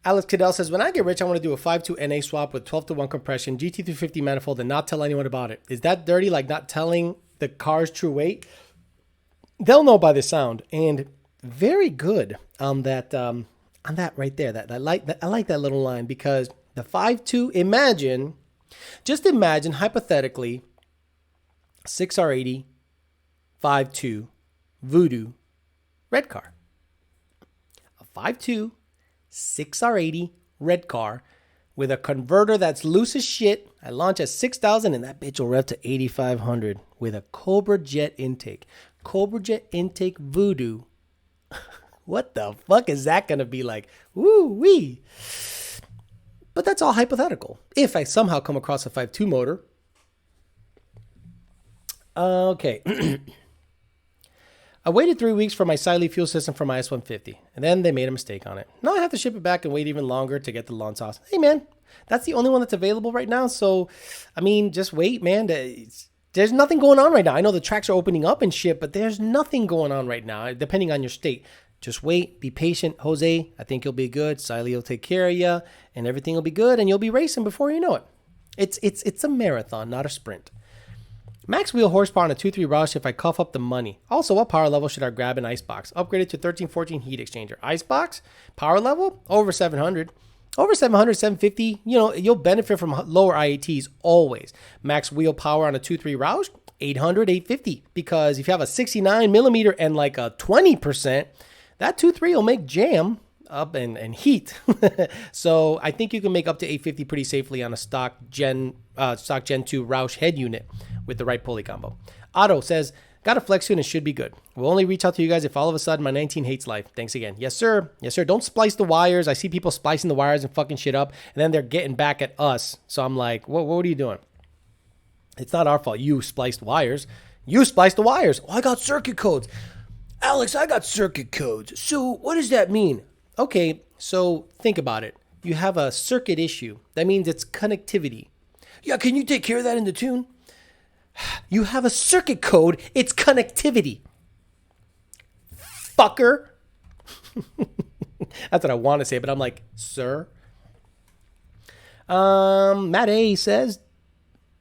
Alex Cadell says, when I get rich, I want to do a 5.2 NA swap with 12-to-1 compression, GT350 manifold, and not tell anyone about it. Is that dirty, like not telling the car's true weight? They'll know by the sound. And very good on that right there. I like that little line because the 5.2, just imagine hypothetically, 6R80, 5.2, Voodoo, red car. A 5.2, 6R80 red car with a converter that's loose as shit. I launch at 6,000 and that bitch will rev to 8,500 with a Cobra Jet intake. Cobra Jet intake Voodoo. What the fuck is that going to be like? Woo-wee. But that's all hypothetical. If I somehow come across a 5.2 motor. Okay. I waited 3 weeks for my Siley fuel system for my S150, and then they made a mistake on it. Now I have to ship it back and wait even longer to get the lawn sauce. Hey, man, that's the only one that's available right now. So, just wait, man. There's nothing going on right now. I know the tracks are opening up and shit, but there's nothing going on right now, depending on your state. Just wait, be patient. Jose, I think you'll be good. Siley will take care of you, and everything will be good, and you'll be racing before you know it. It's a marathon, not a sprint. Max wheel horsepower on a 2.3 Roush if I cough up the money. Also, what power level should I grab an Icebox? Upgraded to 1314 heat exchanger. Icebox? Power level? Over 700. Over 700, 750. You'll benefit from lower IATs always. Max wheel power on a 2.3 Roush? 800, 850. Because if you have a 69 millimeter and like a 20%, that 2.3 will make jam up and heat. So I think you can make up to 850 pretty safely on a stock Gen 2 Roush head unit with the right pulley combo. Otto says, got a flex tune and should be good. We'll only reach out to you guys if all of a sudden my 19 hates life. Thanks again. Yes, sir. Yes, sir. Don't splice the wires. I see people splicing the wires and fucking shit up, and then they're getting back at us. So I'm like, what are you doing? It's not our fault. You spliced wires. You spliced the wires. Oh, I got circuit codes. Alex, I got circuit codes. So what does that mean? Okay, so think about it. You have a circuit issue. That means it's connectivity. Yeah, can you take care of that in the tune? You have a circuit code. It's connectivity. Fucker. That's what I want to say, but I'm like, sir. Matt A says,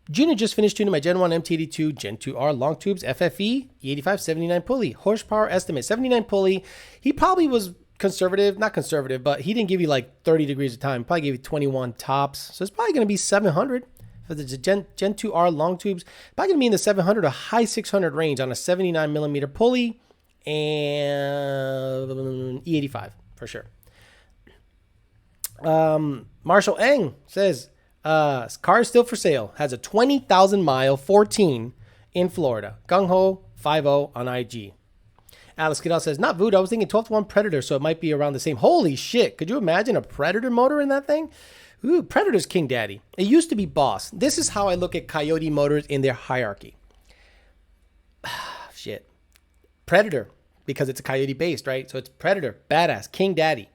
Junior just finished tuning my Gen 1 MT82 Gen 2R long tubes FFE E85 79 pulley. Horsepower estimate 79 pulley. He probably was not conservative, but he didn't give you like 30 degrees of time. Probably gave you 21 tops. So it's probably going to be 700. For the Gen 2R long tubes, probably going to be in the 700 to high 600 range on a 79 millimeter pulley and E85 for sure. Marshall Eng says, car is still for sale. Has a 20,000 mile 14 in Florida. Gung Ho 50 on IG. Alex Goodell says, not Voodoo. I was thinking 12-to-1 Predator, so it might be around the same. Holy shit. Could you imagine a Predator motor in that thing? Ooh, Predator's King Daddy. It used to be Boss. This is how I look at Coyote motors in their hierarchy. Shit. Predator, because it's a Coyote based, right? So it's Predator, badass, King Daddy.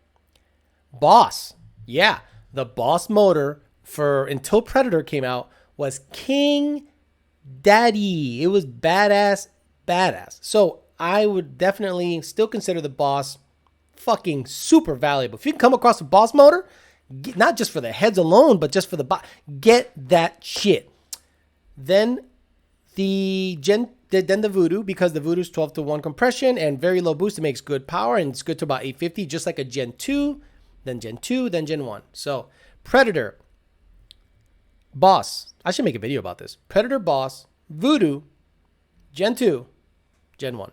Boss. Yeah, the Boss motor for until Predator came out was King Daddy. It was badass. So I would definitely still consider the Boss fucking super valuable. If you can come across a Boss motor, not just for the heads alone, but just for the get that shit. Then the Voodoo, because the Voodoo's 12-to-1 compression and very low boost, it makes good power and it's good to about 850, just like a Gen 2, then Gen 2, then Gen 1. So Predator, Boss. I should make a video about this. Predator, Boss, Voodoo, Gen 2, Gen 1.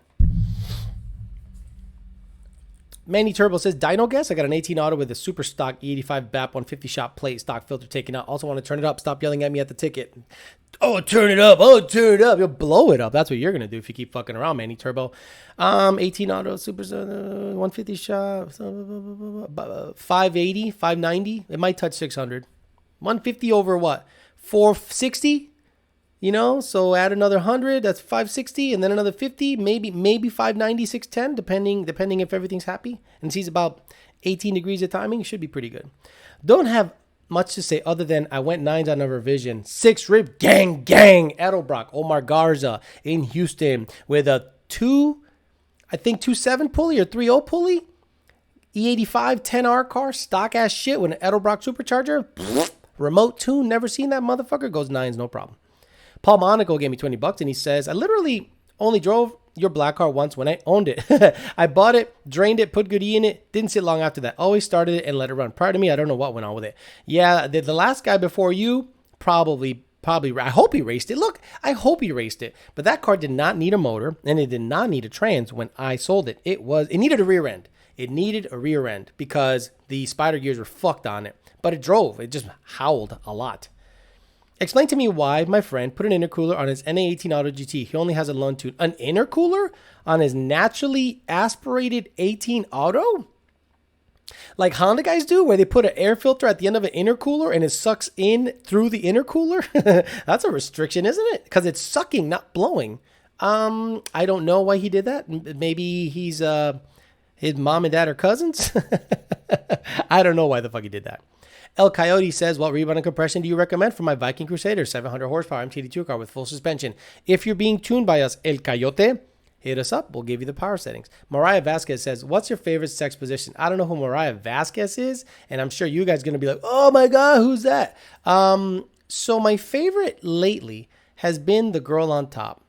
Manny Turbo says, Dino Guess. I got an 18 auto with a super stock E85 BAP 150 shot plate, stock filter taken out. Also want to turn it up. Stop yelling at me at the ticket. Oh, turn it up. You'll blow it up. That's what you're going to do if you keep fucking around, Manny Turbo. 18 auto, super 150 shot, 580, 590. It might touch 600. 150 over what? 460? You know, so add another 100, that's 560, and then another 50, maybe 590, 610, depending if everything's happy. And sees about 18 degrees of timing, should be pretty good. Don't have much to say other than I went 9s on a revision. 6 rib gang, Edelbrock, Omar Garza in Houston with a 2.7 pulley or 3.0 pulley. E85 10R car, stock ass shit with an Edelbrock supercharger. Remote tune, never seen that motherfucker, goes 9s, no problem. Paul Monaco gave me $20 and he says, I literally only drove your black car once when I owned it. I bought it, drained it, put good E in it. Didn't sit long after that. Always started it and let it run. Prior to me, I don't know what went on with it. Yeah, the last guy before you probably, I hope he raced it. Look, I hope he raced it. But that car did not need a motor and it did not need a trans when I sold it. It needed a rear end. It needed a rear end because the spider gears were fucked on it. But it drove. It just howled a lot. Explain to me why my friend put an intercooler on his NA18 Auto GT. He only has a Lund tune. An intercooler on his naturally aspirated 18 Auto? Like Honda guys do, where they put an air filter at the end of an intercooler and it sucks in through the intercooler? That's a restriction, isn't it? Because it's sucking, not blowing. I don't know why he did that. Maybe his mom and dad are cousins? I don't know why the fuck he did that. El Coyote says, what rebound and compression do you recommend for my Viking Crusader 700 horsepower MTD2 car with full suspension? If you're being tuned by us, El Coyote, hit us up. We'll give you the power settings. Mariah Vasquez says, what's your favorite sex position? I don't know who Mariah Vasquez is, and I'm sure you guys are going to be like, oh my God, who's that? So my favorite lately has been the girl on top.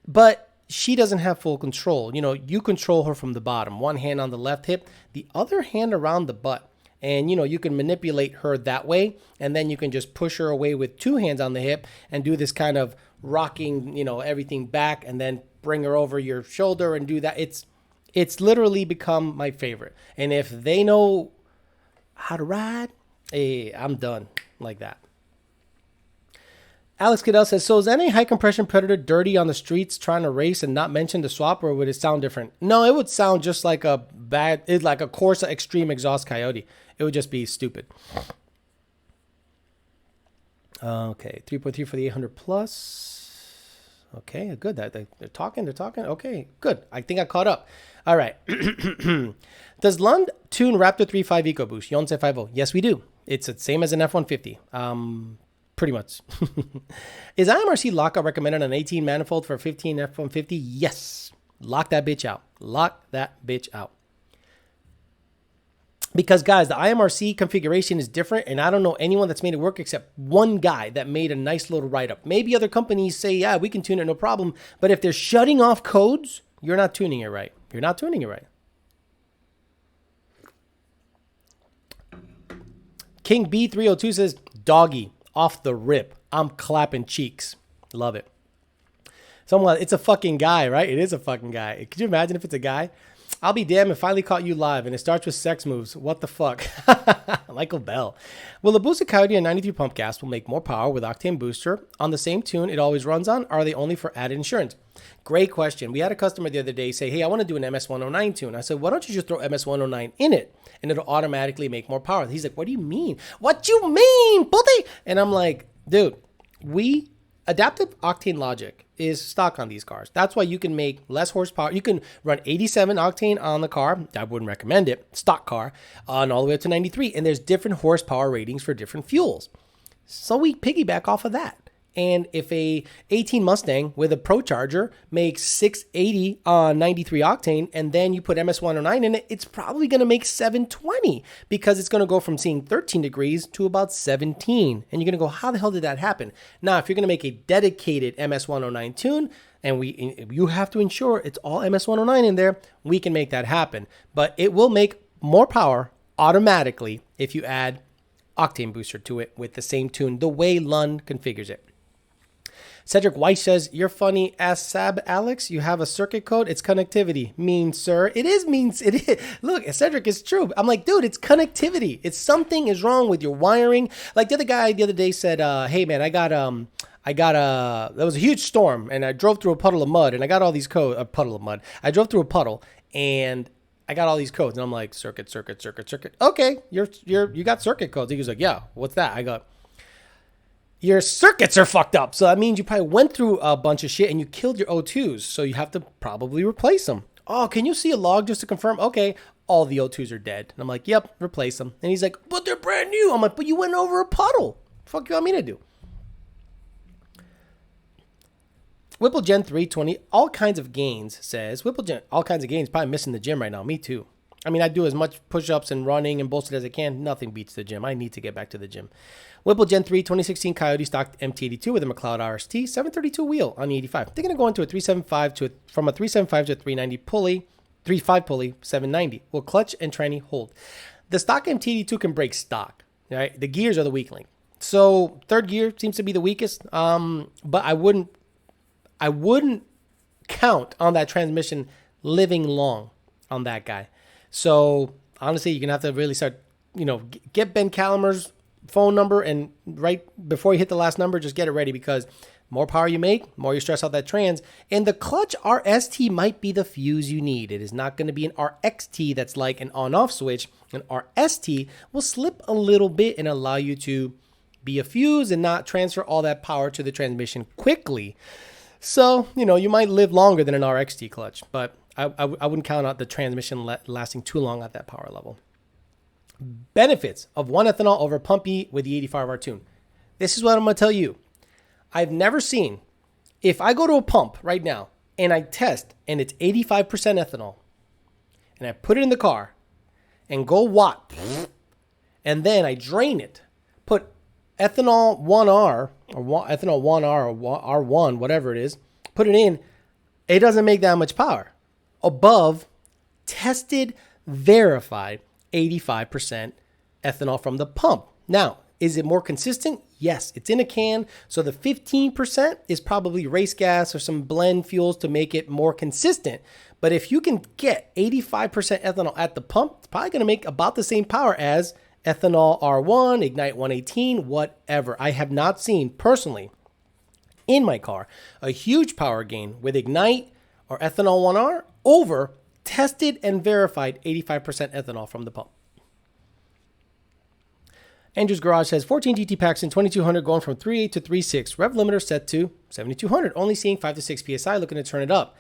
But she doesn't have full control. You know, you control her from the bottom. One hand on the left hip, the other hand around the butt. And, you know, you can manipulate her that way. And then you can just push her away with 2 hands on the hip and do this kind of rocking, you know, everything back and then bring her over your shoulder and do that. It's literally become my favorite. And if they know how to ride, hey, I'm done like that. Alex Cadell says, so is any high compression Predator dirty on the streets trying to race and not mention the swap, or would it sound different? No, it would sound just like a Corsa Extreme exhaust Coyote. It would just be stupid. Okay, 3.3 for the 800 plus. Okay, good. They're talking. Okay, good. I think I caught up. All right. Does Lund tune Raptor 3.5 EcoBoost? Yonsei 5.0. Yes, we do. It's the same as an F-150. Pretty much. Is IMRC lockout recommended on 18 manifold for 15 F-150? Yes. Lock that bitch out. Because, guys, the IMRC configuration is different, and I don't know anyone that's made it work except one guy that made a nice little write-up. Maybe other companies say, yeah, we can tune it, no problem. But if they're shutting off codes, you're not tuning it right. King B302 says, doggy. Off the rip. I'm clapping cheeks. Love it. Someone, it's a fucking guy, right? It is a fucking guy. Could you imagine if it's a guy? I'll be damned if finally caught you live and it starts with sex moves. What the fuck? Michael Bell. Will the boosted Coyote and 93 pump gas will make more power with octane booster on the same tune it always runs on? Are they only for added insurance? Great question. We had a customer the other day say, hey, I want to do an MS-109 tune. I said, why don't you just throw MS-109 in it and it'll automatically make more power? He's like, what do you mean? What you mean, buddy? And I'm like, dude, adaptive octane logic is stock on these cars. That's why you can make less horsepower. You can run 87 octane on the car. I wouldn't recommend it. Stock car. And all the way up to 93. And there's different horsepower ratings for different fuels. So we piggyback off of that. And if a 18 Mustang with a Pro Charger makes 680 on 93 octane, and then you put MS-109 in it, it's probably going to make 720 because it's going to go from seeing 13 degrees to about 17. And you're going to go, how the hell did that happen? Now, if you're going to make a dedicated MS-109 tune, and you have to ensure it's all MS-109 in there, we can make that happen. But it will make more power automatically if you add octane booster to it with the same tune, the way Lund configures it. Cedric Weiss says, you're funny as Sab Alex. You have a circuit code. It's connectivity. Mean, sir. It is mean. It is. Look, Cedric, it's true. I'm like, dude, it's connectivity. It's something is wrong with your wiring. Like the other guy the other day said, hey, man, there was a huge storm and I drove through a puddle of mud and I got all these codes, a puddle of mud. I drove through a puddle and I got all these codes and I'm like, circuit. Okay, you got circuit codes. He was like, yeah, what's that? I go, your circuits are fucked up. So that means you probably went through a bunch of shit and you killed your O2s. So you have to probably replace them. Oh, can you see a log just to confirm? Okay, all the O2s are dead. And I'm like, yep, replace them. And he's like, but they're brand new. I'm like, but you went over a puddle. What the fuck you want me to do? Whipple Gen 3 20, all kinds of gains says, all kinds of gains, probably missing the gym right now. Me too. I mean, I do as much push-ups and running and bullshit as I can. Nothing beats the gym. I need to get back to the gym. Whipple Gen 3 2016 Coyote stock MT82 with a McLeod RST 732 wheel on the 85. They're going to go into a 375 from a 375 to a 390 pulley, 35 pulley, 790. Will clutch and tranny hold. The stock MT82 can break stock. Right? The gears are the weak link. So third gear seems to be the weakest. But I wouldn't count on that transmission living long on that guy. So honestly, you're going to have to really start, get Ben Calamer's phone number and right before you hit the last number, just get it ready because more power you make, more you stress out that trans. And the clutch RST might be the fuse you need. It is not going to be an RXT that's like an on-off switch. An RST will slip a little bit and allow you to be a fuse and not transfer all that power to the transmission quickly. So, you might live longer than an RXT clutch, but I wouldn't count out the transmission lasting too long at that power level. Benefits of 1-ethanol over Pump E with the 85R tune. This is what I'm going to tell you. I've never seen, if I go to a pump right now and I test and it's 85% ethanol and I put it in the car and go watt and then I drain it, put ethanol 1R or ethanol 1R or R1, whatever it is, put it in, it doesn't make that much power. Above tested, verified 85% ethanol from the pump. Now, is it more consistent? Yes, it's in a can. So the 15% is probably race gas or some blend fuels to make it more consistent. But if you can get 85% ethanol at the pump, it's probably going to make about the same power as ethanol R1, Ignite 118, whatever. I have not seen personally in my car a huge power gain with Ignite or ethanol 1R over tested and verified 85% ethanol from the pump. Andrew's Garage says 14 GT packs in 2200 going from 3.8 to 3.6. Rev limiter set to 7200. Only seeing 5 to 6 PSI. Looking to turn it up.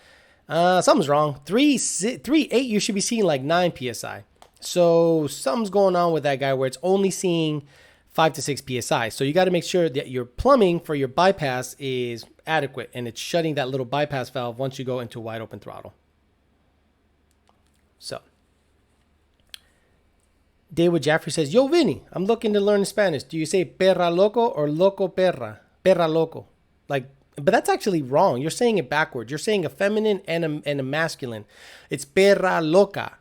Something's wrong. 3.8 you should be seeing like 9 PSI. So something's going on with that guy where it's only seeing 5 to 6 PSI. So you got to make sure that your plumbing for your bypass is adequate and it's shutting that little bypass valve once you go into wide open throttle. So David Jaffrey says, Yo, Vinny, I'm looking to learn Spanish. Do you say perra loco or loco perra? Perra loco. But that's actually wrong. You're saying it backwards. You're saying a feminine and a masculine. It's perra loca,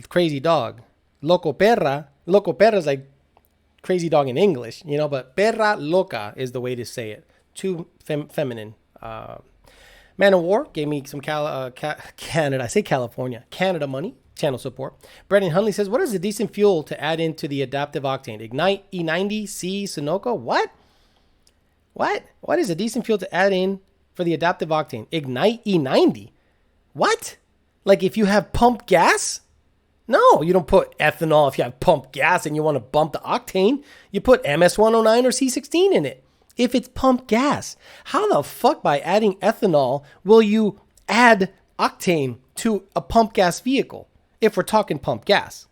crazy dog. Loco perra is like crazy dog in English, but perra loca is the way to say it. Too feminine. Man of War gave me some Canada. I say California. Canada money. Channel support. Brendan Hunley says, what is a decent fuel to add into the adaptive octane? Ignite, E90, C, Sunoco? What is a decent fuel to add in for the adaptive octane. Ignite E90. What? Like if you have pump gas? No, you don't put ethanol if you have pump gas and you want to bump the octane. You put MS109 or C16 in it. If it's pump gas, how the fuck by adding ethanol will you add octane to a pump gas vehicle? If we're talking pump gas,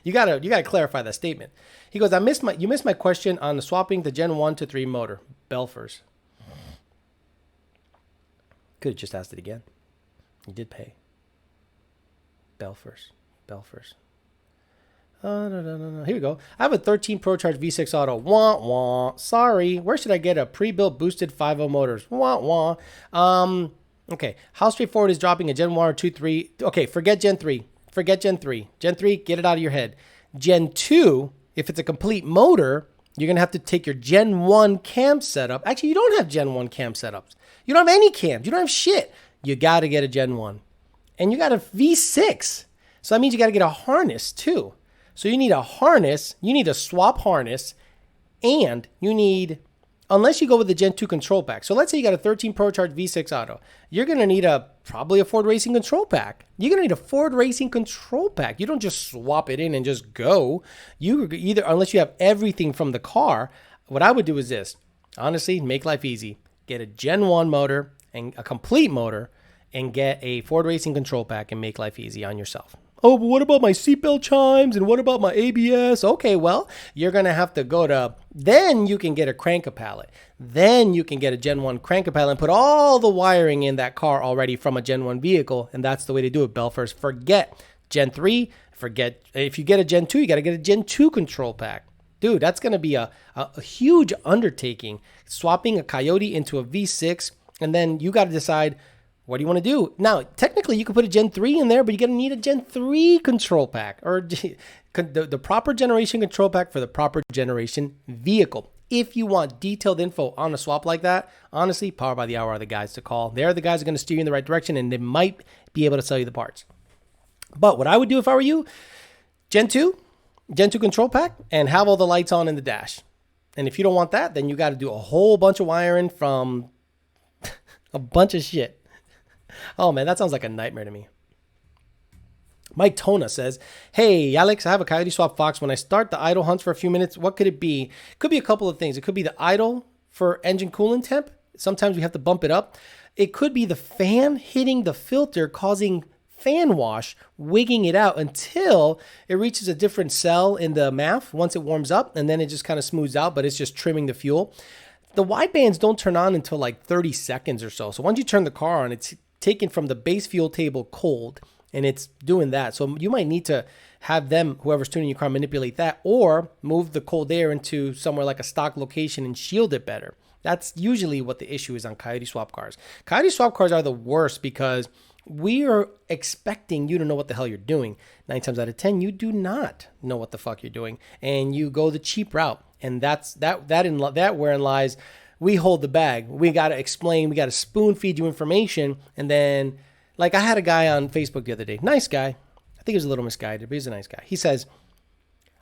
you gotta clarify that statement. He goes, you missed my question on the swapping the Gen 1 to 3 motor. Belfers. Could have just asked it again. You did pay. Belfers. Here we go. I have a 13 ProCharge V6 Auto. Wah, wah. Sorry. Where should I get a pre-built boosted 5.0 motors? Wah, wah. Okay. How straightforward is dropping a Gen 1 or 2, 3? Okay, forget Gen 3. Gen 3, get it out of your head. Gen 2, if it's a complete motor, you're going to have to take your Gen 1 cam setup. Actually, you don't have Gen 1 cam setups. You don't have any cams. You don't have shit. You got to get a Gen 1. And you got a V6. So that means you got to get a harness too. So you need a harness, you need a swap harness, and you need, unless you go with the Gen 2 control pack. So let's say you got a 13 ProCharge V6 Auto. You're going to need probably a Ford Racing control pack. You're going to need a Ford Racing control pack. You don't just swap it in and just go. You either, unless you have everything from the car, what I would do is this. Honestly, make life easy. Get a Gen 1 motor and a complete motor and get a Ford Racing control pack and make life easy on yourself. Oh, but what about my seatbelt chimes and what about my ABS? Okay, well, you're going to have to then you can get a cranker pallet. Then you can get a Gen 1 cranker pallet and put all the wiring in that car already from a Gen 1 vehicle. And that's the way to do it, Belfers. Forget Gen 3. If you get a Gen 2, you got to get a Gen 2 control pack. Dude, that's going to be a huge undertaking. Swapping a Coyote into a V6. And then you got to decide, what do you want to do? Now, technically, you could put a Gen 3 in there, but you're going to need a Gen 3 control pack or the proper generation control pack for the proper generation vehicle. If you want detailed info on a swap like that, honestly, Power by the Hour are the guys to call. They're the guys who are going to steer you in the right direction, and they might be able to sell you the parts. But what I would do if I were you, Gen 2 control pack, and have all the lights on in the dash. And if you don't want that, then you got to do a whole bunch of wiring from a bunch of shit. Oh, man, that sounds like a nightmare to me. Mike Tona says, hey, Alex, I have a Coyote Swap Fox. When I start the idle hunts for a few minutes, what could it be? It could be a couple of things. It could be the idle for engine coolant temp. Sometimes we have to bump it up. It could be the fan hitting the filter, causing fan wash, wigging it out until it reaches a different cell in the MAF once it warms up, and then it just kind of smooths out, but it's just trimming the fuel. The wide bands don't turn on until like 30 seconds or so. So once you turn the car on, it's taken from the base fuel table cold, and it's doing that. So you might need to have them, whoever's tuning your car, manipulate that, or move the cold air into somewhere like a stock location and shield it better. That's usually what the issue is on Coyote Swap cars. Coyote Swap cars are the worst because we are expecting you to know what the hell you're doing. 9 times out of 10, you do not know what the fuck you're doing, and you go the cheap route. And that's wherein lies. We hold the bag. We got to explain. We got to spoon feed you information. And then, like, I had a guy on Facebook the other day. Nice guy. I think he was a little misguided, but he's a nice guy. He says,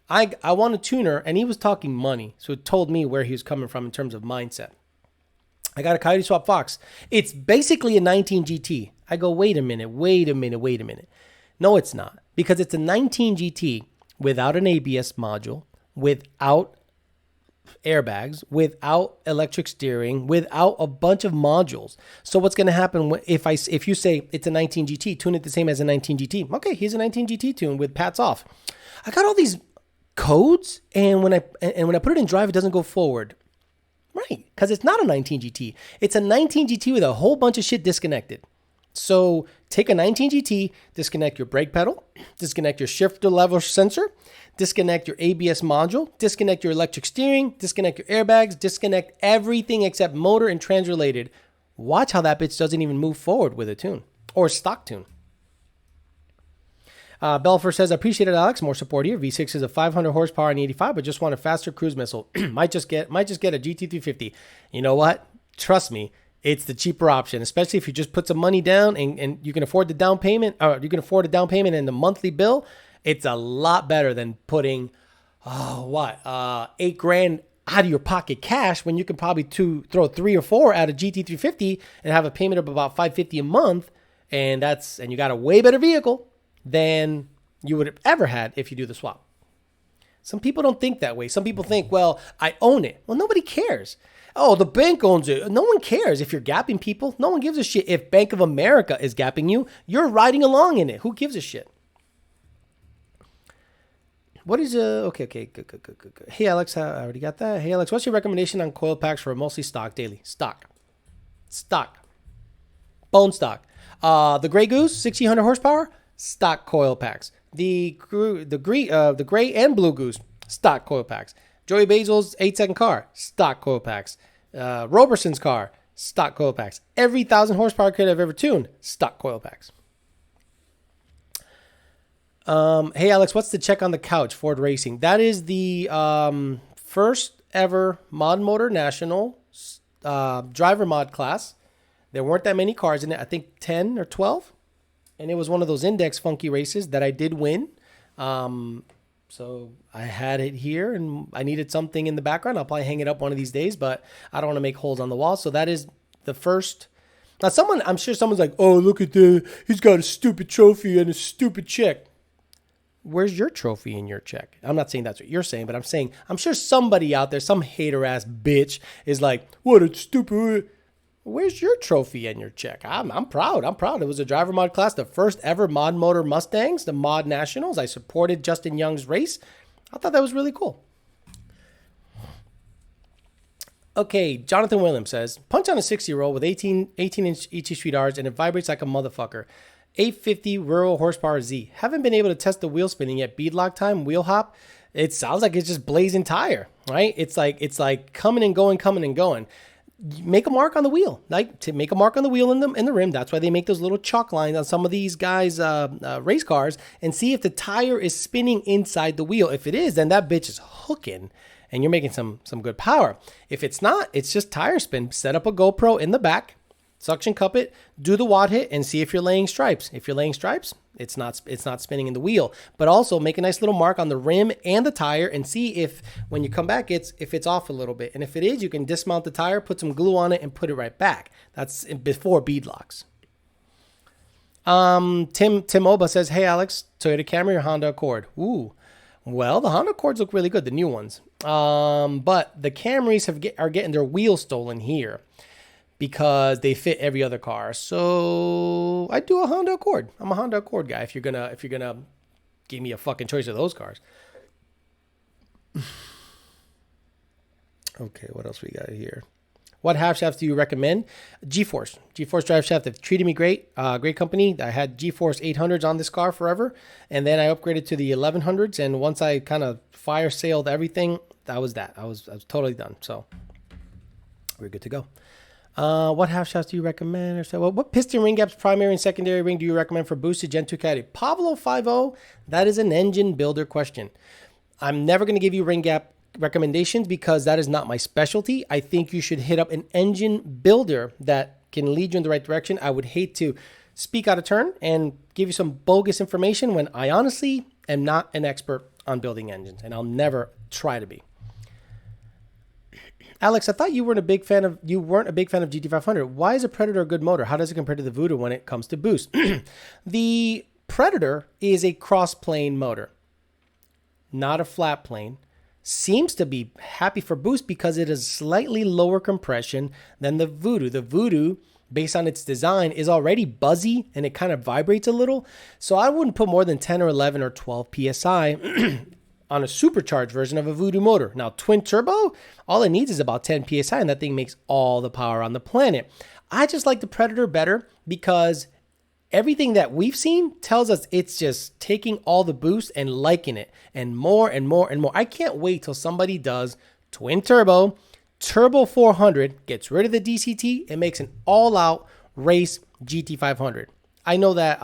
I want a tuner, and he was talking money. So it told me where he was coming from in terms of mindset. I got a Coyote Swap Fox. It's basically a 19 GT. I go, wait a minute. No, it's not. Because it's a 19 GT without an ABS module, without airbags, without electric steering, without a bunch of modules. So what's going to happen if you say it's a 19 GT, tune it the same as a 19 GT. Okay, here's a 19 GT tune with pats off. I got all these codes, and when I put it in drive, it doesn't go forward. Right, because it's not a 19 GT. It's a 19 GT with a whole bunch of shit disconnected. So take a 19 GT, disconnect your brake pedal, disconnect your shifter level sensor, disconnect your ABS module, disconnect your electric steering, disconnect your airbags, disconnect everything except motor and trans related. Watch how that bitch doesn't even move forward with a tune or stock tune. Belfer says, I appreciate it, Alex. More support here. V6 is a 500 horsepower and 85, but just want a faster cruise missile. might just get a GT350. You know what? Trust me, it's the cheaper option, especially if you just put some money down and you can afford the down payment, or you can afford a down payment and the monthly bill. It's a lot better than putting $8,000 out of your pocket cash when you can probably throw 3 or 4 at a GT350 and have a payment of about $550 a month, and you got a way better vehicle than you would have ever had if you do the swap. Some people don't think that way. Some people think, well, I own it. Well, nobody cares. Oh, the bank owns it. No one cares if you're gapping people. No one gives a shit. If Bank of America is gapping you, you're riding along in it. Who gives a shit? What is okay, good. Hey, Alex, I already got that. Hey, Alex, what's your recommendation on coil packs for mostly stock daily? Stock. Bone stock. The Grey Goose, 1600 horsepower, stock coil packs. The Gray and Blue Goose, stock coil packs. Joey Basil's 8-second car, stock coil packs. Roberson's car, stock coil packs. Every 1,000 horsepower kit I've ever tuned, stock coil packs. Hey, Alex, what's the check on the couch, Ford Racing? That is the first ever Mod Motor National driver mod class. There weren't that many cars in it. I think 10 or 12. And it was one of those index funky races that I did win. So I had it here, and I needed something in the background. I'll probably hang it up one of these days, but I don't want to make holes on the wall. So that is the first. Now, I'm sure someone's like, oh, look at that. He's got a stupid trophy and a stupid check. Where's your trophy and your check? I'm not saying that's what you're saying, but I'm sure somebody out there, some hater ass bitch is like, what a stupid. Where's your trophy and your check? I'm proud. It was a driver mod class, the first ever Mod Motor Mustangs, the Mod Nationals. I supported Justin Young's race. I thought that was really cool. Okay, Jonathan Williams says, punch on a 60-year-old with 18-inch ET3Rs and it vibrates like a motherfucker. 850 rural horsepower Z. Haven't been able to test the wheel spinning yet. Beadlock time, wheel hop. It sounds like it's just blazing tire, right? It's like coming and going. Make a mark on the wheel, like to make a mark on the wheel in the rim. That's why they make those little chalk lines on some of these guys' race cars, and see if the tire is spinning inside the wheel. If it is, then that bitch is hooking, and you're making some good power. If it's not, it's just tire spin. Set up a GoPro in the back, suction cup it, do the watt hit, and see if you're laying stripes. If you're laying stripes, it's not spinning in the wheel. But also make a nice little mark on the rim and the tire, and see if when you come back, if it's off a little bit. And if it is, you can dismount the tire, put some glue on it, and put it right back. That's before bead locks. Tim Oba says, hey Alex, Toyota Camry or Honda Accord? Ooh, well, the Honda Accords look really good, the new ones. But the Camrys are getting their wheels stolen here, because they fit every other car. So I do a Honda Accord. I'm a Honda Accord guy. If you're gonna give me a fucking choice of those cars. Okay, what else we got here? What half shafts do you recommend? GeForce drive shaft. They've treated me great. Great company. I had GeForce 800s on this car forever, and then I upgraded to the 1100s. And once I kind of fire sailed everything, that was that. I was totally done. So we're good to go. What half shafts do you recommend? Or so, what piston ring gaps, primary and secondary ring, do you recommend for boosted Gen 2 caddy? Pablo 50, that is an engine builder question. I'm never going to give you ring gap recommendations because that is not my specialty. I think you should hit up an engine builder that can lead you in the right direction. I would hate to speak out of turn and give you some bogus information when I honestly am not an expert on building engines, and I'll never try to be. Alex, I thought you weren't a big fan of GT500. Why is a Predator a good motor? How does it compare to the Voodoo when it comes to boost? The Predator is a cross-plane motor, not a flat plane. Seems to be happy for boost because it is slightly lower compression than the Voodoo. The Voodoo, based on its design, is already buzzy and it kind of vibrates a little. So I wouldn't put more than 10 or 11 or 12 PSI on a supercharged version of a Voodoo motor. Now, twin turbo, all it needs is about 10 PSI, and that thing makes all the power on the planet. I just like the Predator better because everything that we've seen tells us it's just taking all the boost and liking it, and more and more and more. I can't wait till somebody does twin turbo 400, gets rid of the DCT, and makes an all-out race GT500. I know that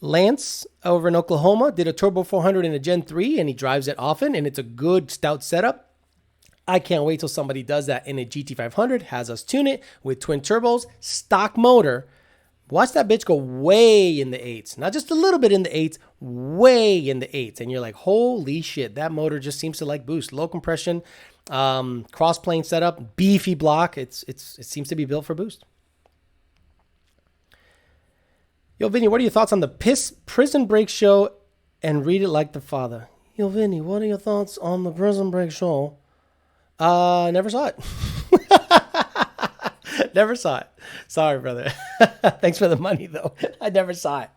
Lance over in Oklahoma did a Turbo 400 in a Gen 3, and he drives it often, and it's a good stout setup. I can't wait till somebody does that in a GT500, has us tune it with twin turbos, stock motor, Watch that bitch go way in the eights. Not just a little bit in the eights, way in the eights. And you're like, holy shit, that motor just seems to like boost. Low compression, cross-plane setup, beefy block. It seems to be built for boost. Yo, Vinny, what are your thoughts on the Prison Break show and Read It Like the Father? Yo, Vinny, what are your thoughts on the Prison Break show? Never saw it. Never saw it. Sorry, brother. Thanks for the money, though. I never saw it.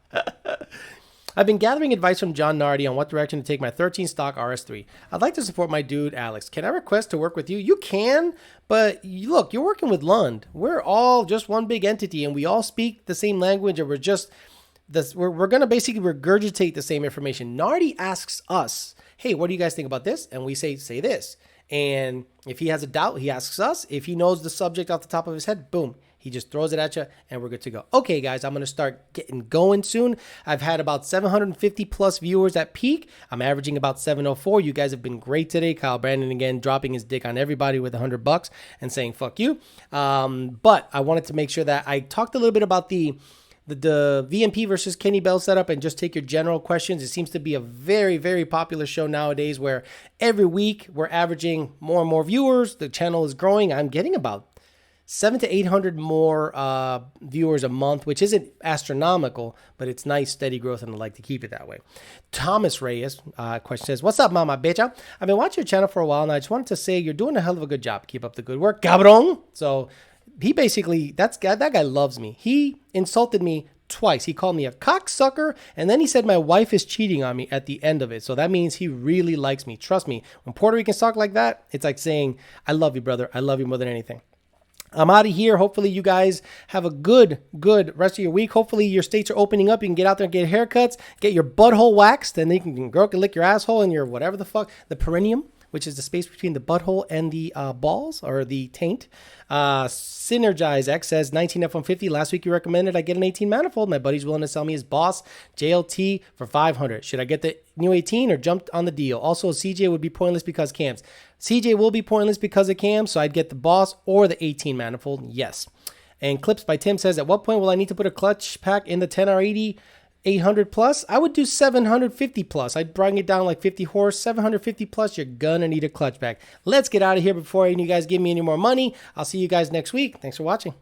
I've been gathering advice from John Nardi on what direction to take my 13 stock RS3. I'd like to support my dude, Alex. Can I request to work with you? You can, but look, you're working with Lund. We're all just one big entity, and we all speak the same language, and we're going to basically regurgitate the same information. Nardi asks us, hey, what do you guys think about this? And we say this. And if he has a doubt, he asks us. If he knows the subject off the top of his head, boom, he just throws it at you and we're good to go. Okay, guys, I'm going to start getting going soon. I've had about 750 plus viewers at peak. I'm averaging about 704. You guys have been great today. Kyle Brandon again dropping his dick on everybody with $100 and saying fuck you. But I wanted to make sure that I talked a little bit about the VMP versus Kenny Bell setup and just take your general questions. It seems to be a very, very popular show nowadays where every week we're averaging more and more viewers. The channel is growing. I'm getting about 700 to 800 more viewers a month, which isn't astronomical, but it's nice, steady growth, and I like to keep it that way. Thomas Reyes question says, what's up, mama bitcha? I've been watching your channel for a while, and I just wanted to say you're doing a hell of a good job. Keep up the good work, cabron. So he basically, that guy loves me. He insulted me twice. He called me a cocksucker, and then he said my wife is cheating on me at the end of it. So that means he really likes me. Trust me, when Puerto Ricans talk like that, it's like saying, I love you, brother. I love you more than anything. I'm out of here. Hopefully you guys have a good rest of your week. Hopefully your states are opening up. You can get out there and get haircuts, get your butthole waxed, and then girl can lick your asshole and your whatever the fuck, the perineum, which is the space between the butthole and the balls or the taint. Synergize X says 19 F-150. Last week you recommended I get an 18 manifold. My buddy's willing to sell me his Boss JLT for 500. Should I get the new 18 or jump on the deal? Also, CJ would be pointless because cams. CJ will be pointless because of cams, so I'd get the Boss or the 18 manifold. Yes. And Clips by Tim says, at what point will I need to put a clutch pack in the 10R80 800 plus? I would do 750 plus. I'd bring it down like 50 horse. 750 plus, you're gonna need a clutch pack. Let's get out of here before any of you guys give me any more money. I'll see you guys next week. Thanks for watching.